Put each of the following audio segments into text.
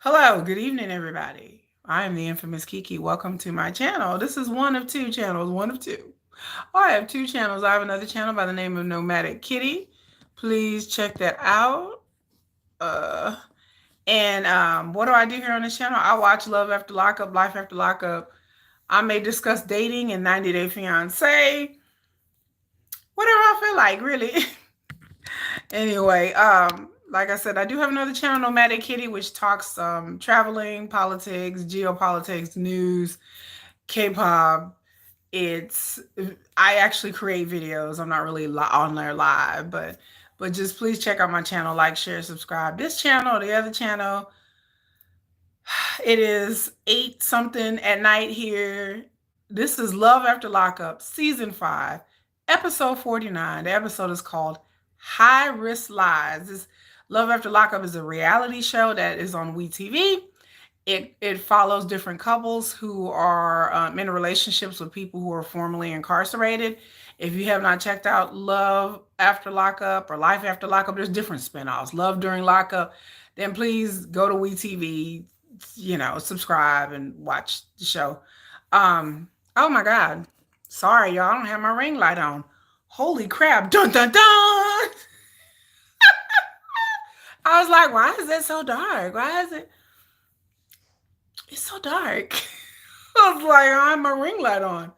Hello, good evening, everybody. I am the infamous Kiki. Welcome to my channel. This is one of two channels, one of two. I have two channels. I have another channel by the name of Nomadic Kitty. Please check that out. Uh, and what do I do here on this channel? I watch Love After Lockup, Life After Lockup. I may discuss dating and 90 Day Fiance. Whatever I feel like, really. Anyway, like I said, I do have another channel, Nomadic Kitty, which talks traveling, politics, geopolitics, news, K-pop. It's I actually create videos. I'm not really on there live, but just please check out my channel, like, share, subscribe. This channel, the other channel, it is 8 something at night here. This is Love After Lockup, season 5, episode 49. The episode is called High Risk Lies. This Love After Lockup is a reality show that is on WeTV. It follows different couples who are in relationships with people who are formerly incarcerated. If you have not checked out Love After Lockup or Life After Lockup, there's different spinoffs. Love During Lockup, then please go to WeTV, subscribe and watch the show. Oh my God. Sorry, y'all. I don't have my ring light on. Holy crap. Dun dun dun. I was like, why is it so dark? Why is it? It's so dark. I was like, I have my ring light on.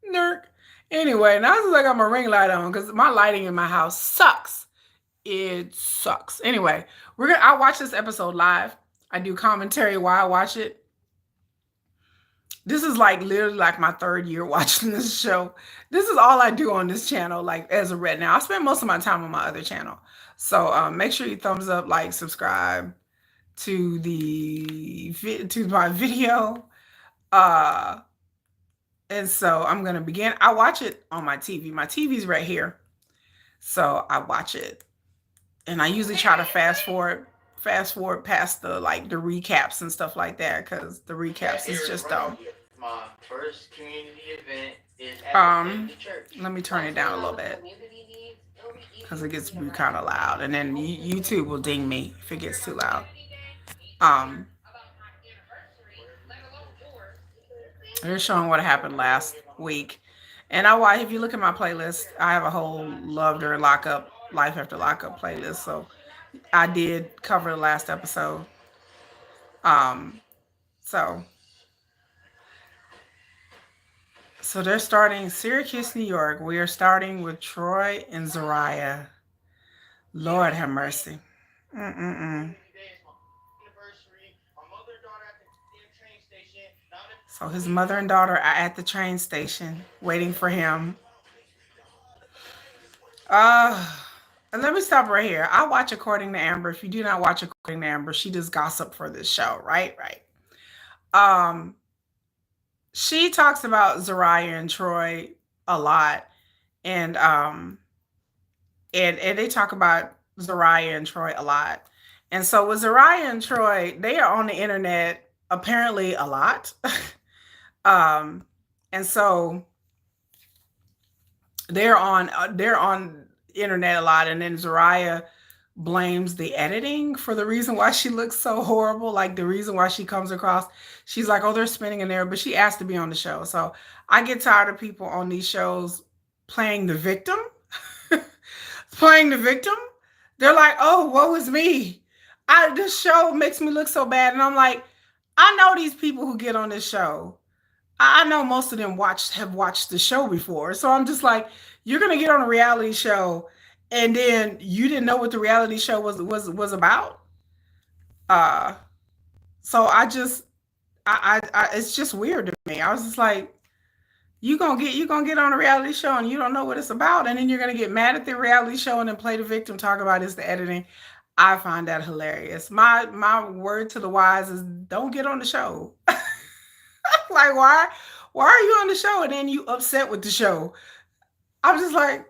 Nerk. Anyway, now I got my ring light on because my lighting in my house sucks. It sucks. Anyway, I watch this episode live. I do commentary while I watch it. This is like literally like my 3rd year watching this show. This is all I do on this channel, like as of right now. I spend most of my time on my other channel. So make sure you thumbs up, like, subscribe to my video. And so I'm gonna begin. I watch it on my TV. My TV's right here. So I watch it. And I usually try to fast forward past the recaps and stuff like that, because the recaps is just My first community event is at the church. Let me turn it down a little bit because it gets kind of loud, and then YouTube will ding me if it gets too loud. They're showing what happened last week. And if you look at my playlist, I have a whole Love During Lockup, Life After Lockup playlist. So I did cover the last episode. So they're starting Syracuse, New York. We are starting with Troy and Zariah. Lord have mercy. So his mother and daughter are at the train station waiting for him. And let me stop right here. I watch According to Amber. If you do not watch According to Amber, she does gossip for this show, right? She talks about Zariah and Troy a lot, and they talk about Zariah and Troy a lot. And so with Zariah and Troy, they are on the internet apparently a lot. And so they're on internet a lot, and then Zariah blames the editing for the reason why she looks so horrible, like the reason why she comes across. She's like, oh, they're spinning in there, but she asked to be on the show. So I get tired of people on these shows playing the victim. Playing the victim. They're like, oh, woe is me. This show makes me look so bad. And I'm like, I know these people who get on this show. I know most of them have watched the show before. So I'm just like, you're going to get on a reality show and then you didn't know what the reality show was about. So it's just weird to me. I was just like, you're gonna get on a reality show and you don't know what it's about, and then you're gonna get mad at the reality show and then play the victim, talk about it's the editing. I find that hilarious. My word to the wise is don't get on the show. Like, why are you on the show and then you upset with the show? I'm just like,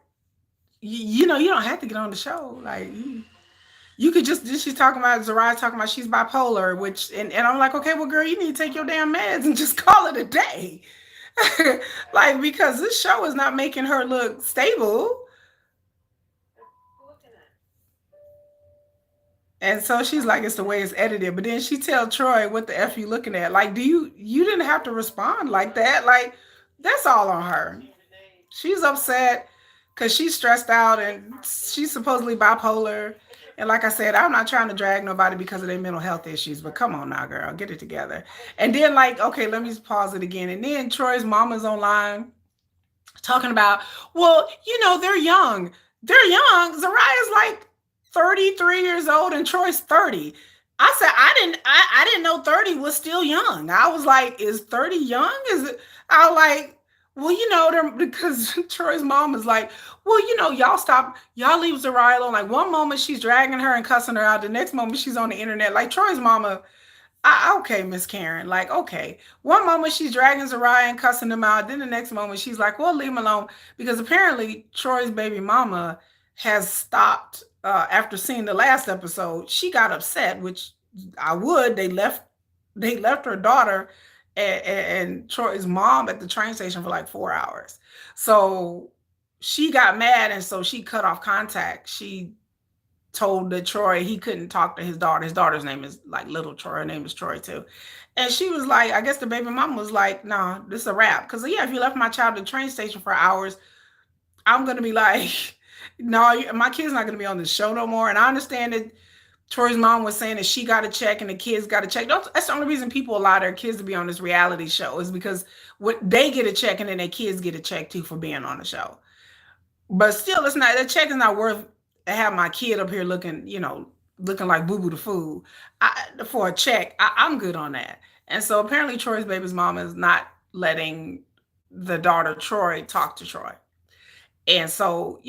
you don't have to get on the show. Like, you could she's talking about, Zariah talking about she's bipolar, and I'm like, okay, well, girl, you need to take your damn meds and just call it a day. Like, because this show is not making her look stable. And so she's like, it's the way it's edited. But then she tell Troy, what the F you looking at? Like, you didn't have to respond like that. Like, that's all on her. She's upset because she's stressed out and she's supposedly bipolar. And like I said, I'm not trying to drag nobody because of their mental health issues, but come on now, girl, get it together. And then, like, okay, let me pause it again. And then Troy's mama's online talking about, well, they're young. They're young. Zariah's like 33 years old and Troy's 30. I said I didn't know 30 was still young. I was like, is 30 young? Is it? I was like, well, because Troy's mom is like, well, y'all leave Zariah alone. Like one moment she's dragging her and cussing her out, the next moment she's on the internet. Like Troy's mama, okay, Miss Karen, like, okay. One moment she's dragging Zariah and cussing him out. Then the next moment she's like, well, leave him alone. Because apparently Troy's baby mama has stopped after seeing the last episode. She got upset, which I would. They left her daughter and Troy's mom at the train station for like 4 hours. So she got mad and so she cut off contact. She told that Troy he couldn't talk to his daughter. His daughter's name is like little Troy. Her name is Troy too. And she was like, I guess the baby mama was like, nah, this is a wrap. Because yeah, if you left my child at the train station for hours, I'm gonna be like, no, my kid's not gonna be on this show no more. And I understand that Troy's mom was saying that she got a check and the kids got a check. That's the only reason people allow their kids to be on this reality show is because they get a check and then their kids get a check too for being on the show. But still, it's not, that check is not worth to have my kid up here looking like Boo Boo the Fool. For a check, I'm good on that. And so apparently Troy's baby's mom is not letting the daughter Troy talk to Troy. And so,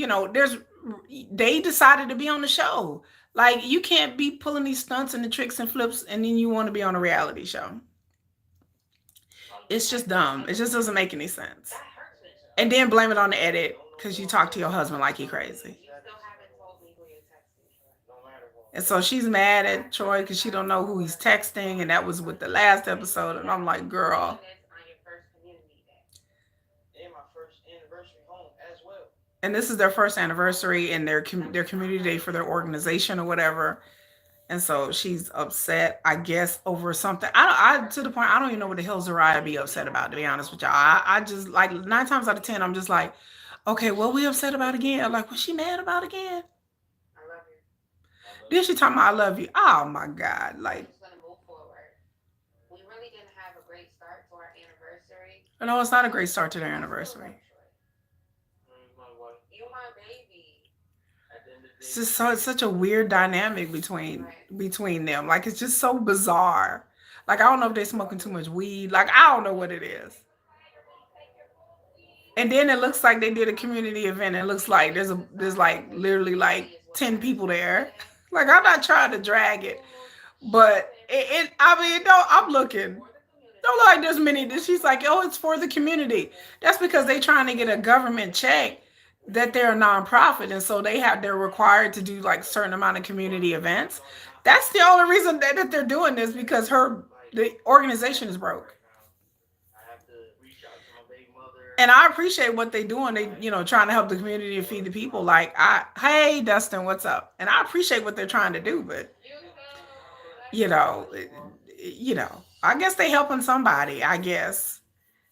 they decided to be on the show. Like you can't be pulling these stunts and the tricks and flips and then you want to be on a reality show. It's just dumb. It just doesn't make any sense. And then blame it on the edit because you talk to your husband like he crazy. And so she's mad at Troy because she don't know who he's texting, and that was with the last episode. And I'm like, girl. And this is their first anniversary and their community day for their organization or whatever. And so she's upset, I guess, over something. I to the point I don't even know what the hell Zariah be upset about. To be honest with y'all, I just like 9 times out of 10, I'm just like, okay, what we upset about again? I'm like, was she mad about again? Then she talking about I love you. Oh my God, like. No, it's not a great start to their anniversary. It's just so it's such a weird dynamic between them. Like it's just so bizarre. Like I don't know if they're smoking too much weed. Like I don't know what it is. And then it looks like they did a community event. It looks like there's like literally like 10 people there. Like I'm not trying to drag it, but I mean, no, I'm looking. Don't like there's many. She's like, oh, it's for the community. That's because they trying to get a government check that they're a nonprofit, and so they're required to do like certain amount of community events. That's the only reason that they're doing this because the organization is broke. And I appreciate what they're doing. They, trying to help the community and feed the people. Like, hey, Dustin, what's up? And I appreciate what they're trying to do, but you know, I guess they helping somebody. I guess.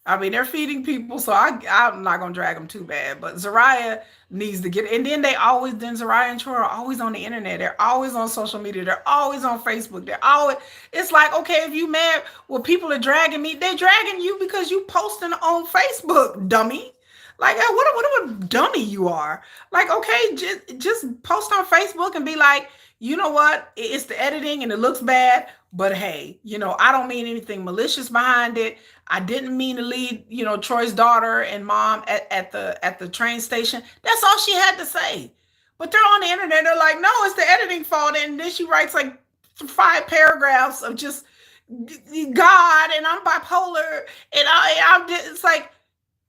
I mean, they're feeding people, so I'm not gonna drag them too bad. But Zariah needs to get, and then Zariah and Troy are always on the internet. They're always on social media. They're always on Facebook. They're always. It's like, okay, if you mad, well, people are dragging me. They're dragging you because you posting on Facebook, dummy. Like, what a dummy you are. Like, okay, just post on Facebook and be like, you know what? It's the editing and it looks bad, but hey, I don't mean anything malicious behind it. I didn't mean to lead, Troy's daughter and mom at the train station. That's all she had to say. But they're on the internet. They're like, no, it's the editing fault. And then she writes like 5 paragraphs of just God and I'm bipolar and it's like,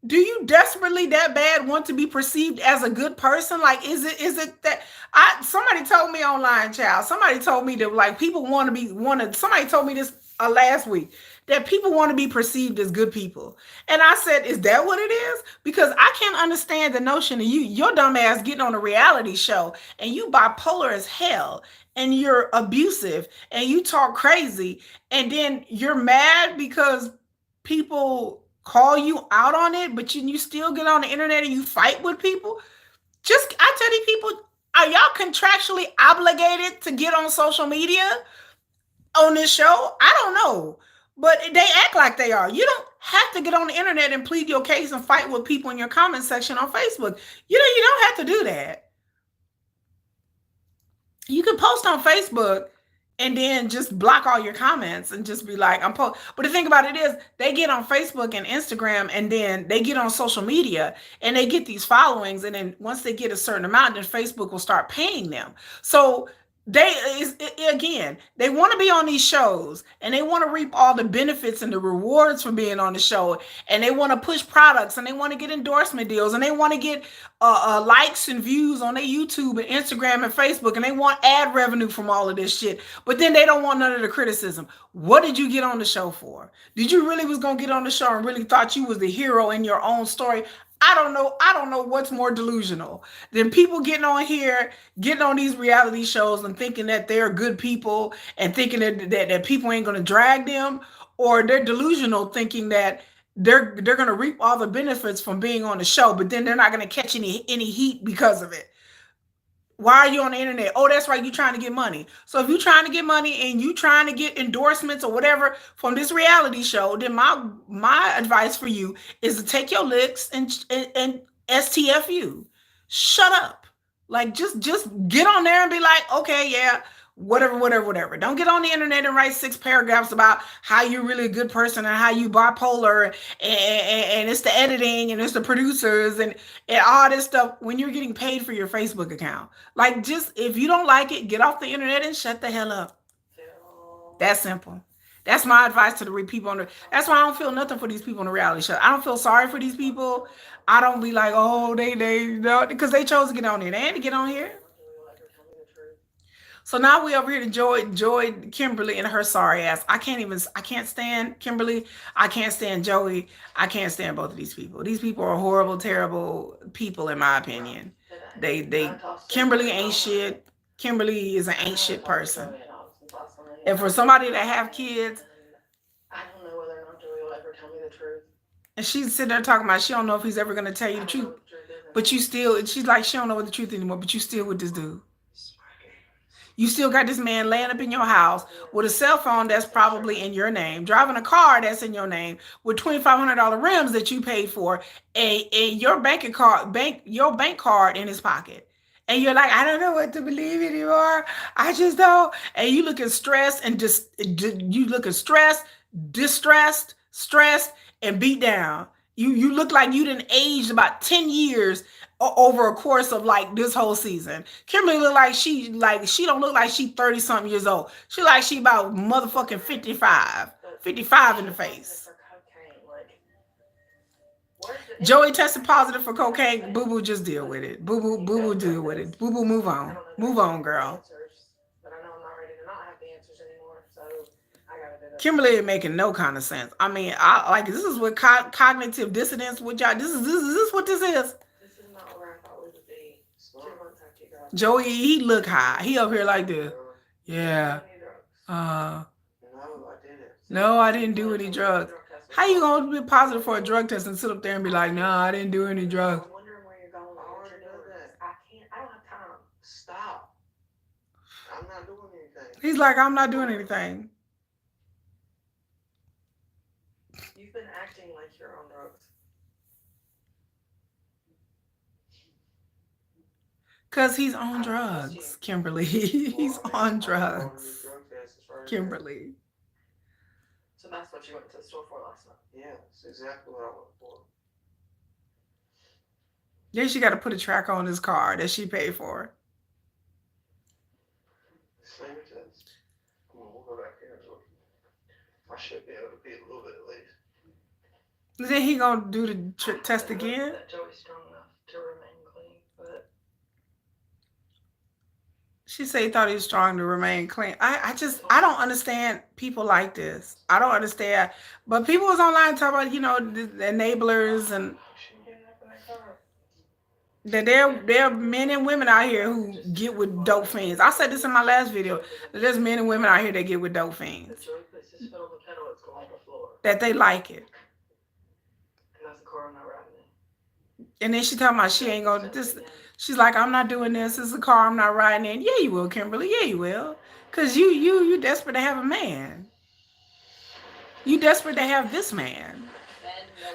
do you desperately that bad want to be perceived as a good person? Like, is it that somebody told me online, child, somebody told me that like people somebody told me this last week that people want to be perceived as good people. And I said, is that what it is? Because I can't understand the notion of your dumb ass getting on a reality show and you bipolar as hell and you're abusive and you talk crazy, and then you're mad because people call you out on it, but you still get on the internet and you fight with people. Just, I tell these people, are y'all contractually obligated to get on social media on this show? I don't know. But they act like they are. You don't have to get on the internet and plead your case and fight with people in your comment section on Facebook. You don't have to do that. You can post on Facebook and then just block all your comments and just be like, I'm post. But the thing about it is, they get on Facebook and Instagram, and then they get on social media and they get these followings, and then once they get a certain amount, then Facebook will start paying them. So they again, they want to be on these shows and they want to reap all the benefits and the rewards for being on the show, and they want to push products and they want to get endorsement deals and they want to get likes and views on their YouTube and Instagram and Facebook, and they want ad revenue from all of this shit. But then they don't want none of the criticism. What did you get on the show for? Did you really was gonna get on the show and really thought you was the hero in your own story? I don't know. I don't know what's more delusional than people getting on here, getting on these reality shows and thinking that they're good people and thinking that people ain't gonna drag them, or they're delusional thinking that they're going to reap all the benefits from being on the show, but then they're not going to catch any heat because of it. Why are you on the internet? Oh, that's right, you're trying to get money. So if you're trying to get money and you trying to get endorsements or whatever from this reality show, then my advice for you is to take your licks and STFU. Shut up. Like, just get on there and be like, okay, yeah, whatever. Don't get on the internet and write 6 paragraphs about how you're really a good person and how you bipolar, and it's the editing and it's the producers and all this stuff when you're getting paid for your Facebook account. Like, just, if you don't like it, get off the internet and shut the hell up. That's simple. That's my advice to the people on the. That's why I don't feel nothing for these people on the reality show. I don't feel sorry for these people. I don't be like, oh, they no, because they chose to get on here. They had to get on here. So now we over here to Joy Kimberly and her sorry ass. I can't stand Kimberly. I can't stand Joey. I can't stand both of these people. These people are horrible, terrible people in my opinion. They Kimberly ain't shit. Kimberly is an ain't shit person. And for somebody that have kids, I don't know whether or not Joey will ever tell me the truth. And she's sitting there talking about she don't know if he's ever gonna tell you the truth. But you still, she's like, she don't know what the truth anymore, but you still with this dude. You still got this man laying up in your house with a cell phone that's probably in your name, driving a car that's in your name, with $2,500 rims that you paid for, and your bank card in his pocket. And you're like, I don't know what to believe anymore. I just don't. And you looking stressed and just distressed, stressed, and beat down. You look like you didn't aged about 10 years over a course of like this whole season. Kimberly look like she don't look like she 30 something years old. She like she about motherfucking 55 in the face. Joey tested positive for cocaine. Boo boo, just deal with it. Boo boo, deal with it. Boo boo, move on, girl. Kimberly is making no kind of sense. I mean, I like, this is what cognitive dissonance. What y'all? This is what this is. Joey, he look high. He up here like this. Yeah. No, I didn't do any drugs. How you gonna be positive for a drug test and sit up there and be like, no, I didn't do any drugs? I'm wondering where you're going. I don't have time. Stop. I'm not doing anything. He's like, I'm not doing anything. You've been acting like you're on drugs. Because he's on drugs, Kimberly. He's on drugs. Kimberly. So that's what you went to the store for last night? Yeah, that's exactly what I went for. Yeah, she got to put a tracker on his car that she paid for. Same test. We'll go back here and look. I should be able to be a little bit at least. Then he gonna do the test again? That Joey's strong enough to remain clean, but she said he thought he was strong to remain clean. I don't understand people like this. I don't understand. But people was online talking about, the enablers and That there are men and women out here who get with dope fiends. I said this in my last video. That there's men and women out here that get with dope fiends. It's like this. Just fell on the pedal. It's going on the floor. That they like it. And that's the car I'm not riding in. And then she talking about she ain't gonna this. She's like, I'm not doing this. This is a car I'm not riding in. Yeah, you will, Kimberly. Yeah, you will. Cause you desperate to have a man. You desperate to have this man.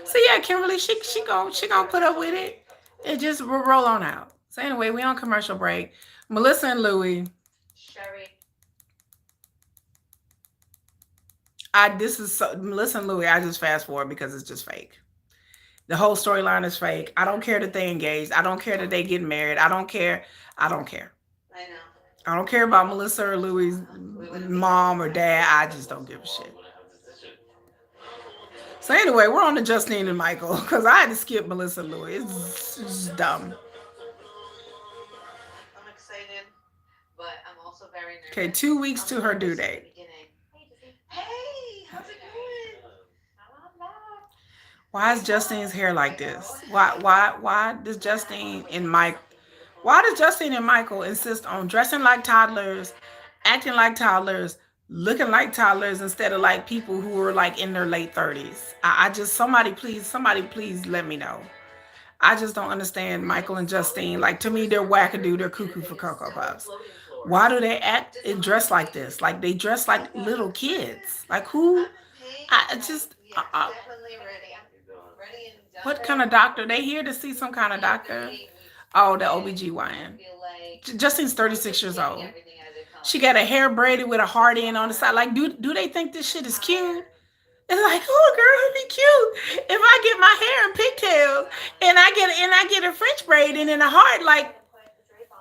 So yeah, Kimberly, she gonna put up with it and just roll on out. So anyway, we on commercial break. Melissa and Louie. Sherry. This is Melissa and Louie. I just fast forward because it's just fake. The whole storyline is fake. I don't care that they engaged. I don't care that they get married. I don't care. I don't care. I know. I don't care about Melissa or Louie's mom or dad. I just don't give a shit. So anyway, we're on to Justine and Michael because I had to skip Melissa and Louie. It's just dumb. I'm excited, but I'm also very nervous. Okay, 2 weeks to her due date. Hey, how's it going? Why is Justine's hair like this? Why does Justine and Mike? Why does Justine and Michael insist on dressing like toddlers, acting like toddlers, looking like toddlers instead of like people who were like in their late 30s? I just somebody please let me know. I just don't understand Michael and Justine. Like to me, they're wackadoo. They're cuckoo for Cocoa Puffs. Why do they act and dress like this? Like they dress like little kids. Like who? I just. Definitely ready. Ready and done. What kind of doctor? They here to see some kind of doctor? Oh, the OBGYN. Justine's 36 years old. She got a hair braided with a heart in on the side. Like, do they think this shit is cute? It's like, oh, girl, it'd be cute if I get my hair in pigtails and I get a French braid and a heart.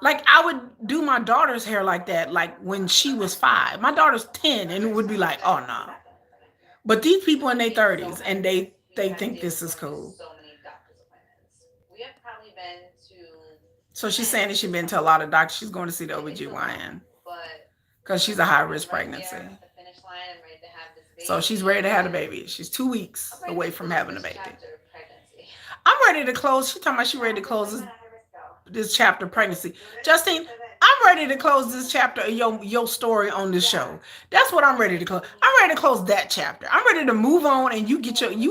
Like I would do my daughter's hair like that. Like when she was 5, my daughter's 10, and it would be like, oh no. But these people in their 30s and they think this is cool. So many doctor's appointments. We have probably been to. So she's saying that she's been to a lot of doctors. She's going to see the OBGYN But because she's a high-risk pregnancy. the finish line and ready to have this baby. So she's ready to have a baby. She's 2 weeks away from having a baby. Chapter of pregnancy. I'm ready to close. She's talking about she's ready to close this chapter of pregnancy. Justine, I'm ready to close this chapter of your story on this show. That's what I'm ready to close. I'm ready to close that chapter. I'm ready to move on and you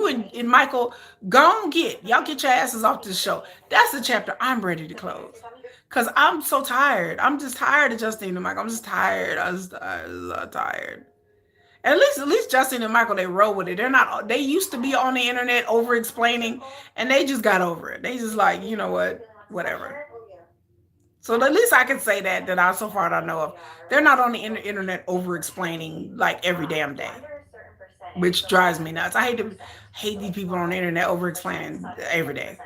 and Michael go and y'all get your asses off this show. That's the chapter I'm ready to close. Cause I'm so tired. I'm just tired of Justine and Michael. I'm just tired. I'm just tired. At least Justine and Michael, they roll with it. They used to be on the internet over explaining and they just got over it. They just like, you know what, whatever. So at least I can say that I so far I know of. They're not on the internet over explaining like every damn day, which drives me nuts. I hate these people on the internet over explaining every day.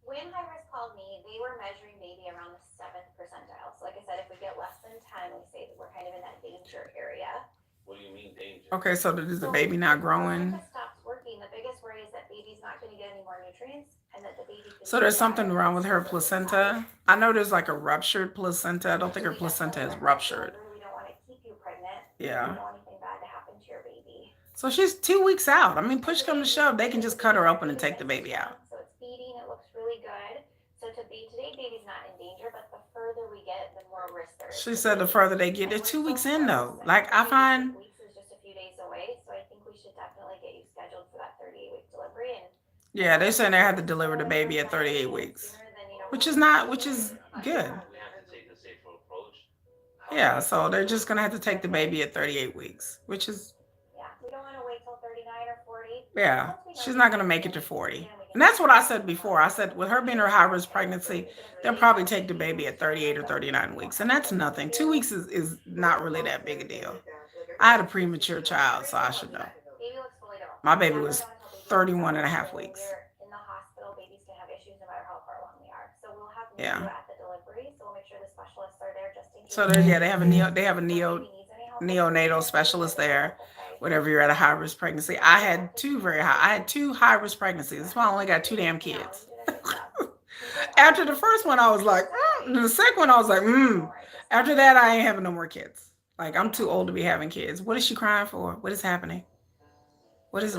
When high risk called me, they were measuring maybe around the 7th percentile. So like I said, if we get less than 10, we say that we're kind of in that danger area. What do you mean danger? Okay, so is the baby not growing? If it stops working, the biggest worry is that baby's not going to get any more nutrients and that the baby. So there's something wrong with her placenta. I know there's like a ruptured placenta. I don't think her placenta is ruptured. We don't want to keep you pregnant. Yeah. We don't want anything bad to happen to your baby. So she's 2 weeks out. I mean, push come to shove, they can just cut her open and take the baby out. So it's feeding. It looks really good. So today, baby's not in danger, but the further we get, the more risk there is. She said the further they get, they're 2 weeks in though. Like I find. Weeks is just a few days away, so I think we should definitely get you scheduled for that 38-week delivery. And Yeah, they're saying they have to deliver the baby at 38 weeks, which is good. Yeah, so they're just gonna have to take the baby at 38 weeks, which is. Yeah, we don't want to wait till 39 or 40. Yeah, she's not going to make it to 40. And that's what I said before. I said with her being her high-risk pregnancy, they'll probably take the baby at 38 or 39 weeks. And that's nothing. 2 weeks is not really that big a deal. I had a premature child, so I should know. My baby was 31 and a half weeks. In the hospital, babies can have issues no matter how far along they are. So we'll have Yeah. at the delivery, so we'll make sure the specialists are there just in case. So they have a neonatal specialist there. Whenever you're at a high-risk pregnancy, I had two high-risk pregnancies. That's why I only got 2 damn kids. After the first one, I was like, the second one, I was like, After that, I ain't having no more kids. Like, I'm too old to be having kids. What is she crying for? What is happening? What is?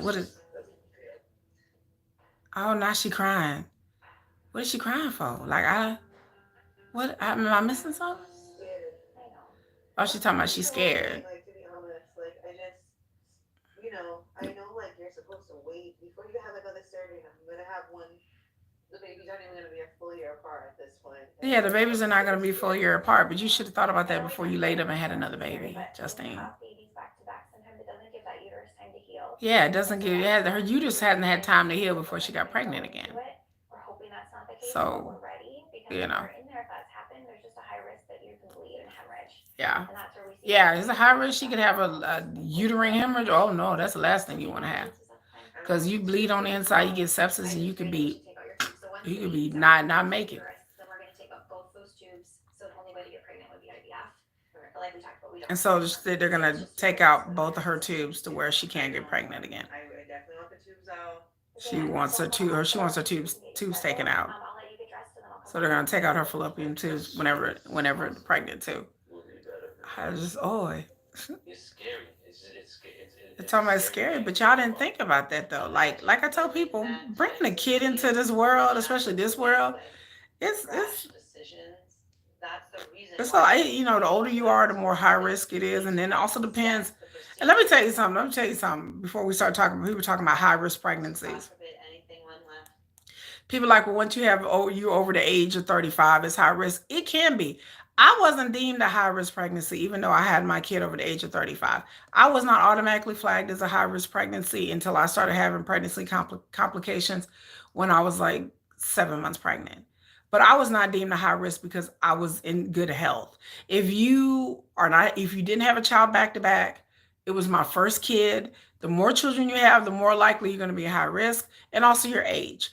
Oh, now she crying. What is she crying for? Like am I missing something? Scared. I know. Oh, she talking about she's scared. Like, to be honest, like, I know, like, you're supposed to wait before you have another surgery. I'm gonna have one. The babies aren't even gonna be a full year apart at this point. Yeah, the babies are not going to be full year apart, but you should have thought about that before you laid up and had another baby, But Justine. when you have babies back to back, sometimes it doesn't give that uterus time to heal. Yeah, it doesn't give. Yeah, her uterus hadn't had time to heal before she got pregnant again. We're hoping that's not the case, So, but we're ready because you if know. we're in there, if that's happened, there's just a high risk that you can bleed and hemorrhage. Yeah. And that's where we see. Yeah, it's a high risk. She could have a uterine hemorrhage. Oh no, that's the last thing you want to have. Because you bleed on the inside, you get sepsis, and you could be not make it. Then we're going to take out both those tubes. So the only way to get pregnant would be IVF. But like we talked about, we don't. And so they're gonna take out both of her tubes to where she can't get pregnant again. I definitely want the tubes out. She wants her tubes taken out. So they're gonna take out her fallopian tubes whenever pregnant too. I just It's scary. It's almost scary, but y'all didn't think about that though. Like I tell people, bringing a kid into this world, especially this world, it's decisions. That's the reason. it's like, the older you are, the more high risk it is, and then it also depends. And let me tell you something. Before we start talking, we were talking about high risk pregnancies. People like, well, once you over the age of 35, it's high risk. It can be. I wasn't deemed a high risk pregnancy, even though I had my kid over the age of 35. I was not automatically flagged as a high risk pregnancy until I started having pregnancy complications when I was like 7 months pregnant. But I was not deemed a high risk because I was in good health. If you didn't have a child back to back, it was my first kid. The more children you have, the more likely you're going to be high risk, and also your age.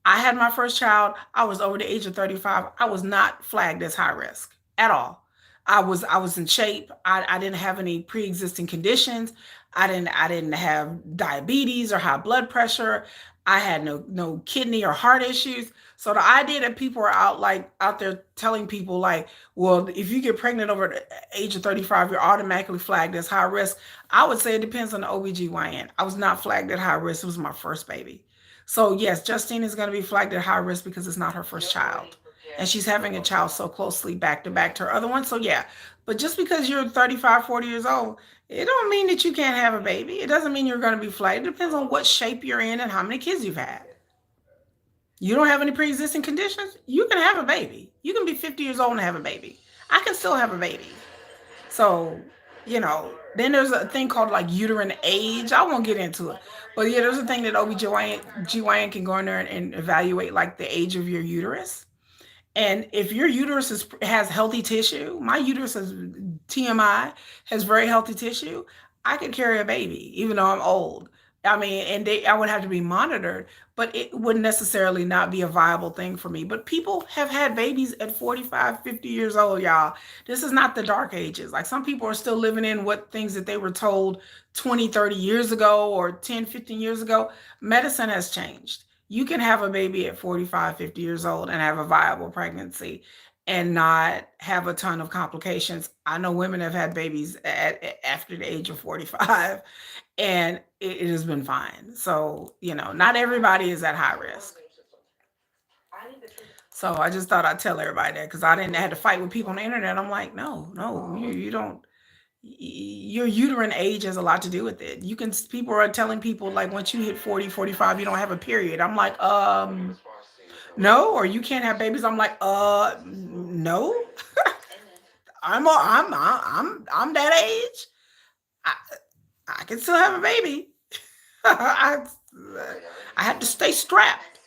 I had my first child. I was over the age of 35. I was not flagged as high risk at all. I was in shape. I didn't have any pre-existing conditions. I didn't have diabetes or high blood pressure. I had no kidney or heart issues. So the idea that people are out there telling people like, well, if you get pregnant over the age of 35, you're automatically flagged as high risk. I would say it depends on the OBGYN. I was not flagged at high risk. It was my first baby. So yes, Justine is going to be flagged at high risk because it's not her first child. And she's having a child so closely back to her other one. So yeah, but just because you're 35, 40 years old, it don't mean that you can't have a baby. It doesn't mean you're going to be flagged. It depends on what shape you're in and how many kids you've had. You don't have any pre-existing conditions, you can have a baby. You can be 50 years old and have a baby. I can still have a baby. So, then there's a thing called like uterine age. I won't get into it. But yeah, there's a thing that OBGYN can go in there and evaluate like the age of your uterus. And if your uterus has healthy tissue, my uterus has TMI, has very healthy tissue, I could carry a baby, even though I'm old. I mean, and I would have to be monitored, but it wouldn't necessarily not be a viable thing for me. But people have had babies at 45, 50 years old, y'all. This is not the dark ages. Like some people are still living in what things that they were told 20, 30 years ago or 10, 15 years ago. Medicine has changed. You can have a baby at 45, 50 years old and have a viable pregnancy and not have a ton of complications. I know women have had babies after the age of 45 and it has been fine. So, not everybody is at high risk. So I just thought I'd tell everybody that because I didn't have to fight with people on the internet. I'm like, no, you don't. Your uterine age has a lot to do with it. People are telling people like once you hit 40, 45, you don't have a period. I'm like, no, or you can't have babies. I'm like, no. I'm that age. I can still have a baby. I have to stay strapped.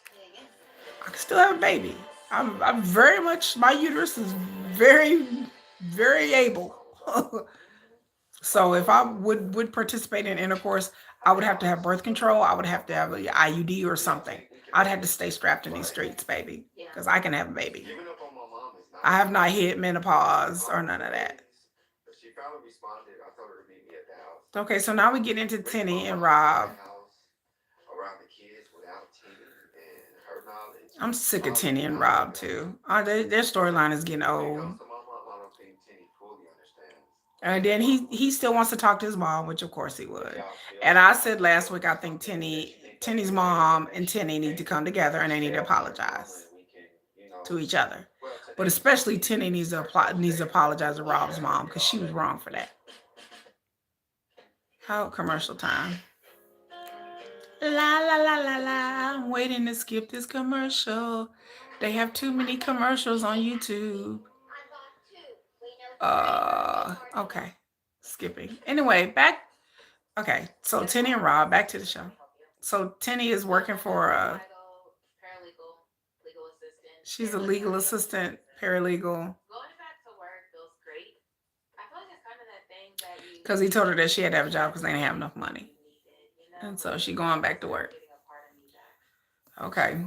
I can still have a baby. I'm very much, my uterus is very, very able. So if I would participate in intercourse, I would have to have birth control. I would have to have an IUD or something. I'd have to stay strapped in these streets, baby, because I can have a baby. I have not hit menopause or none of that. Okay, so now we get into Tenny and Rob. I'm sick of Tenny and Rob too. Their storyline is getting old. And then he still wants to talk to his mom, which of course he would. And I said last week, I think Tenny Tenny's mom and Tenny need to come together and they need to apologize to each other. But especially Tenny needs to apologize to Rob's mom because she was wrong for that. How commercial time. La la la la la. I'm waiting to skip this commercial. They have too many commercials on YouTube. Okay. Skipping. Anyway, back. Okay, so Tenny and Rob, back to the show. So Tenny is working for paralegal, legal assistant. She's a legal assistant, paralegal. Going back to work feels great. I feel like it's kind of that thing that you. Because he told her that she had to have a job because they didn't have enough money. And so she going back to work. Okay. At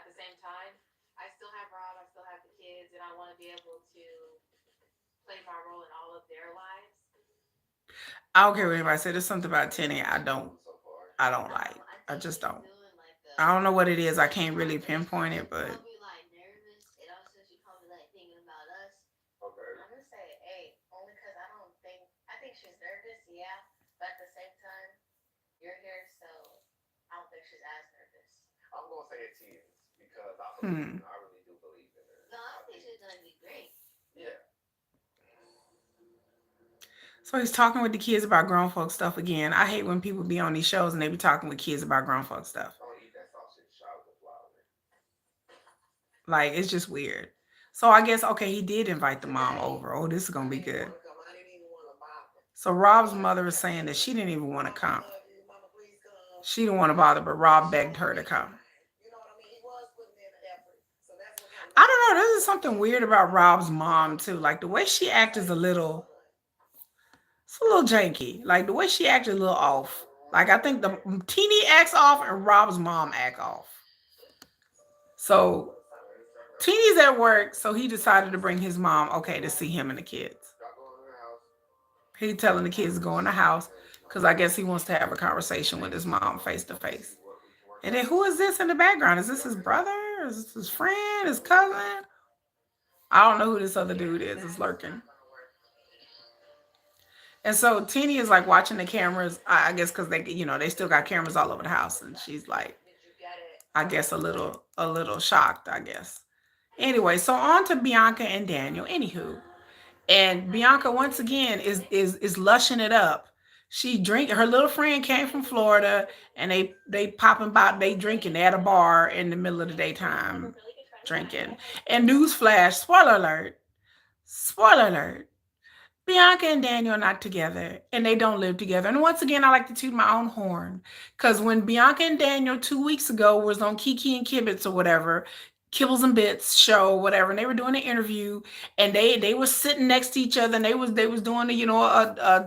the same time, I still have Rob, I still have the kids, and I want to be able to play my role in all of their lives. I don't care what anybody said. There's something about Tenny I don't like. I just don't. I don't know what it is. I can't really pinpoint it, but. She's nervous, yeah, but at the same time, you're here, so I don't think she's as nervous. I'm gonna say it is because I really do believe in her. No, I think she's gonna be great. Yeah. So he's talking with the kids about grown folk stuff again. I hate when people be on these shows and they be talking with kids about grown folk stuff. Don't eat that sausage shot with flour. Like, it's just weird. So I guess, okay, he did invite the mom over. Oh, this is gonna be good. So Rob's mother is saying that she didn't even want to come. She didn't want to bother, but Rob begged her to come. I don't know. This is something weird about Rob's mom, too. Like, the way she acts is it's a little janky. Like, the way she acts is a little off. Like, I think the teeny acts off and Rob's mom act off. So, Teeny's at work, so he decided to bring his mom, okay, to see him and the kids. He telling the kids to go in the house because I guess he wants to have a conversation with his mom face to face. And then who is this in the background? Is this his brother? Is this his friend? His cousin? I don't know who this other dude is. It's lurking. And so Teeny is like watching the cameras, I guess because they still got cameras all over the house. And she's like, I guess a little shocked, I guess. Anyway, so on to Bianca and Daniel. Anywho. And Bianca once again is lushing it up. Her little friend came from Florida and they popping about, they drinking at a bar in the middle of the daytime drinking. And newsflash, spoiler alert, Bianca and Daniel are not together and they don't live together. And once again, I like to toot my own horn because when Bianca and Daniel 2 weeks ago was on Kiki and Kibitz or whatever, Kibbles and Bits show, whatever, and they were doing an interview, and they were sitting next to each other, and they was doing a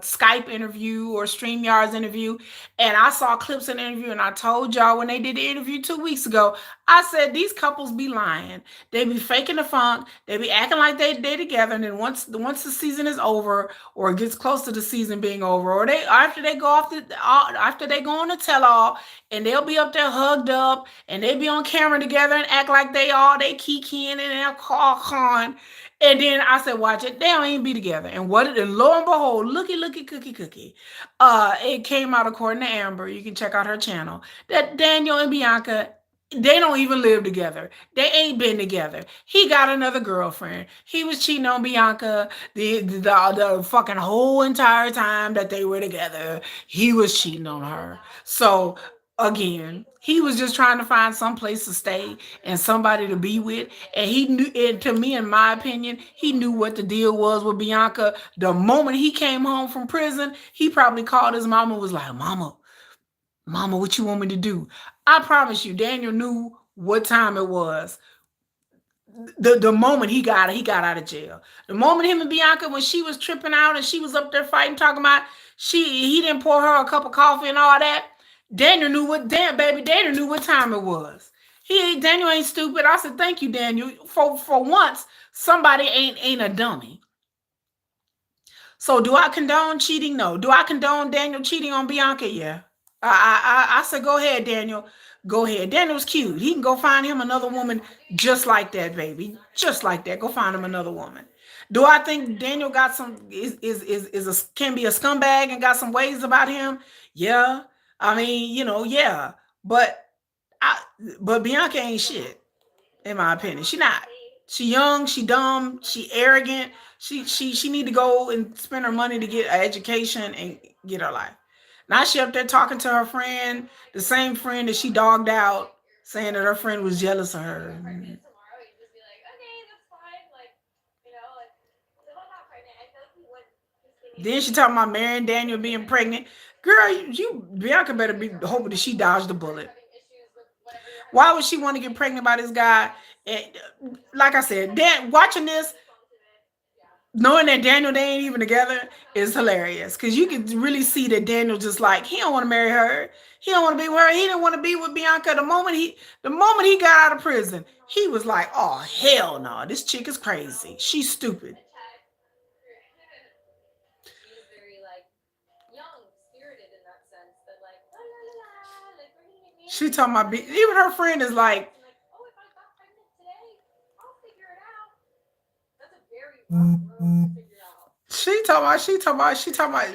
Skype interview or StreamYards interview, and I saw clips of the interview, and I told y'all when they did the interview 2 weeks ago, I said these couples be lying, they be faking the funk, they be acting like they together, and then once the season is over or it gets close to the season being over, or after they go on the tell-all, and they'll be up there hugged up, and they be on camera together and act like they kikiing and they're con. And then I said, watch it, they don't even be together. And lo and behold, looky, cookie. It came out according to Amber. You can check out her channel. That Daniel and Bianca, they don't even live together. They ain't been together. He got another girlfriend. He was cheating on Bianca the fucking whole entire time that they were together. He was cheating on her. So again, he was just trying to find some place to stay and somebody to be with. And he knew, and to me, in my opinion, he knew what the deal was with Bianca. The moment he came home from prison, he probably called his mama and was like, Mama, what you want me to do? I promise you, Daniel knew what time it was. The moment he got out of jail. The moment him and Bianca, when she was tripping out and she was up there fighting, talking about he didn't pour her a cup of coffee and all that. Daniel knew what time it was. Daniel ain't stupid. I said, thank you, Daniel. For once, somebody ain't a dummy. So do I condone cheating? No. Do I condone Daniel cheating on Bianca? Yeah. I said, go ahead, Daniel. Go ahead. Daniel's cute. He can go find him another woman just like that, baby. Just like that. Go find him another woman. Do I think Daniel got can be a scumbag and got some ways about him? Yeah. I mean, yeah, but I, but Bianca ain't shit, in my opinion. She not. She young, she dumb, she arrogant. She need to go and spend her money to get an education and get her life. Now she up there talking to her friend, the same friend that she dogged out, saying that her friend was jealous of her. Tomorrow, you just be like, okay, that's fine. Like, like, if I'm not pregnant, I feel like he would just give me. Then she talking about marrying Daniel being pregnant. Girl, you Bianca better be hoping that she dodged the bullet. Why would she want to get pregnant by this guy? And like I said, watching this, knowing that Daniel, they ain't even together, is hilarious. Because you can really see that Daniel just like, he don't want to marry her. He don't want to be with her. He didn't want to be with Bianca. The moment he got out of prison, he was like, oh hell no, this chick is crazy. She's stupid. She was very like young, spirited in that sense. That like la la la la, like we're gonna get married. She talking about even her friend is like, oh, if I got pregnant today, I'll figure it out. That's a very rough road to figure out. she talking about,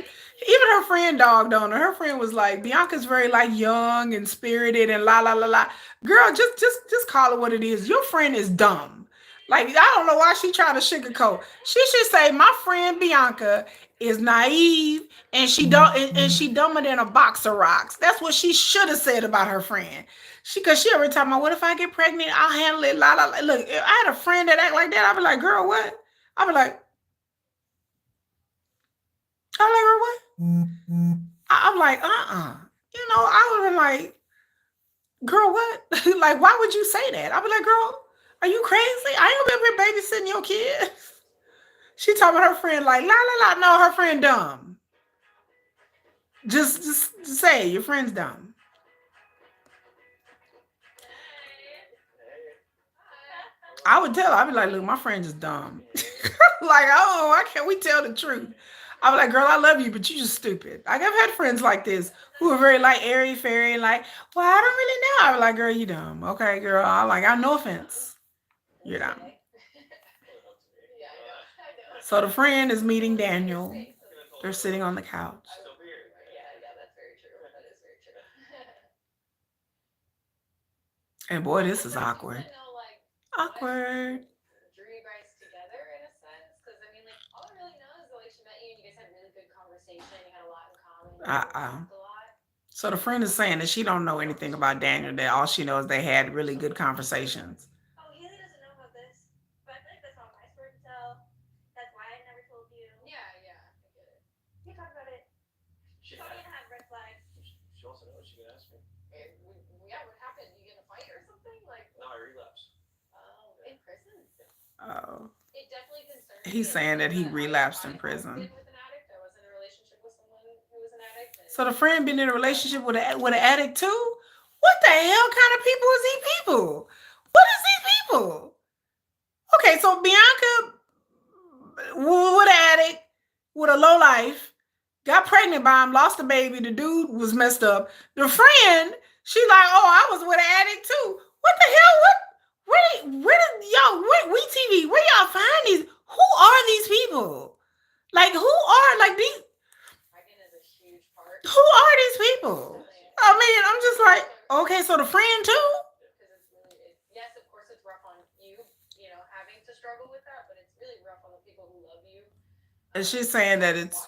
even her friend dogged on her. Her friend was like, Bianca's very like young and spirited and la la la la. Girl, just call it what it is. Your friend is dumb. Like, I don't know why she trying to sugarcoat. She should say, my friend Bianca is naive and she dumber than a box of rocks. That's what she should have said about her friend. Cause she every time, what if I get pregnant? I'll handle it. La la la. Look, if I had a friend that act like that, I'd be like, girl, what? I'd be like, girl, what? I'm like, I would have been like, girl, what? Like, why would you say that? I'd be like, girl, are you crazy? I ain't gonna be up here babysitting your kid. She talking about her friend like, la la la. No, her friend dumb. Just say your friend's dumb. I would tell her, I'd be like, look, my friend is dumb. Like, oh, why can't we tell the truth? I was like, girl, I love you, but you just stupid. Like, I've had friends like this who are very like airy fairy, like, well, I don't really know. I was like, girl, you dumb. Okay, girl. I no offense. You're dumb. So the friend is meeting Daniel. They're sitting on the couch. Yeah, that's very true. That is very true. And boy, this is awkward. Awkward. Drew you guys together in a sense? Because I mean, like, all I really know is that like she met you and you guys had really good conversation. You had a lot in common. You talked a lot. So the friend is saying that she don't know anything about Daniel. That all she knows they had really good conversations. Oh, Haley doesn't know about this, but I feel like that's not my story to tell. That's why I never told you. Yeah, I get it. You talk about it. She Tell me to have red flags. She also knows she can ask me. Yeah, what happened? You get in a fight or something? Like, No, I relapsed. oh, in prison? Oh. It definitely concerns me. He's saying that he relapsed in prison. With an addict. I was in a relationship with someone who was an addict. So the friend been in a relationship with an addict too? What the hell kind of people is these people? What is these people? Okay, so Bianca with an addict, with a low life, got pregnant by him, lost a baby. The dude was messed up. The friend, she like, oh, I was with an addict too. What the hell? Where did y'all, we TV, where y'all find these? Who are these people? Like, who are, like, these? Who are these people? I mean, I'm just like, okay, so the friend too? Yes, of course it's rough on you, having to struggle with that, but it's really rough on the people who love you. And she's saying that it's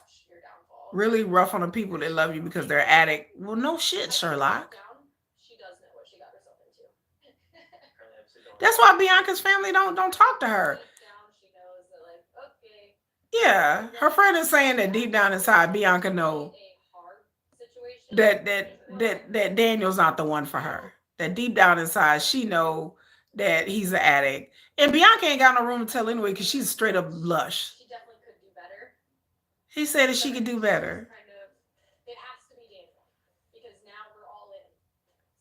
really rough on the people that love you because they're addict. Well, no shit, Sherlock. She does know what she got herself into. That's why Bianca's family don't talk to her. She knows that, like, okay. Yeah, her friend is saying that deep down inside, Bianca knows that Daniel's not the one for her. That deep down inside, she know that he's an addict. And Bianca ain't got no room to tell anyway because she's straight up lush. She definitely could do better. He said that she could do better. It has to be Daniel because now we're all in.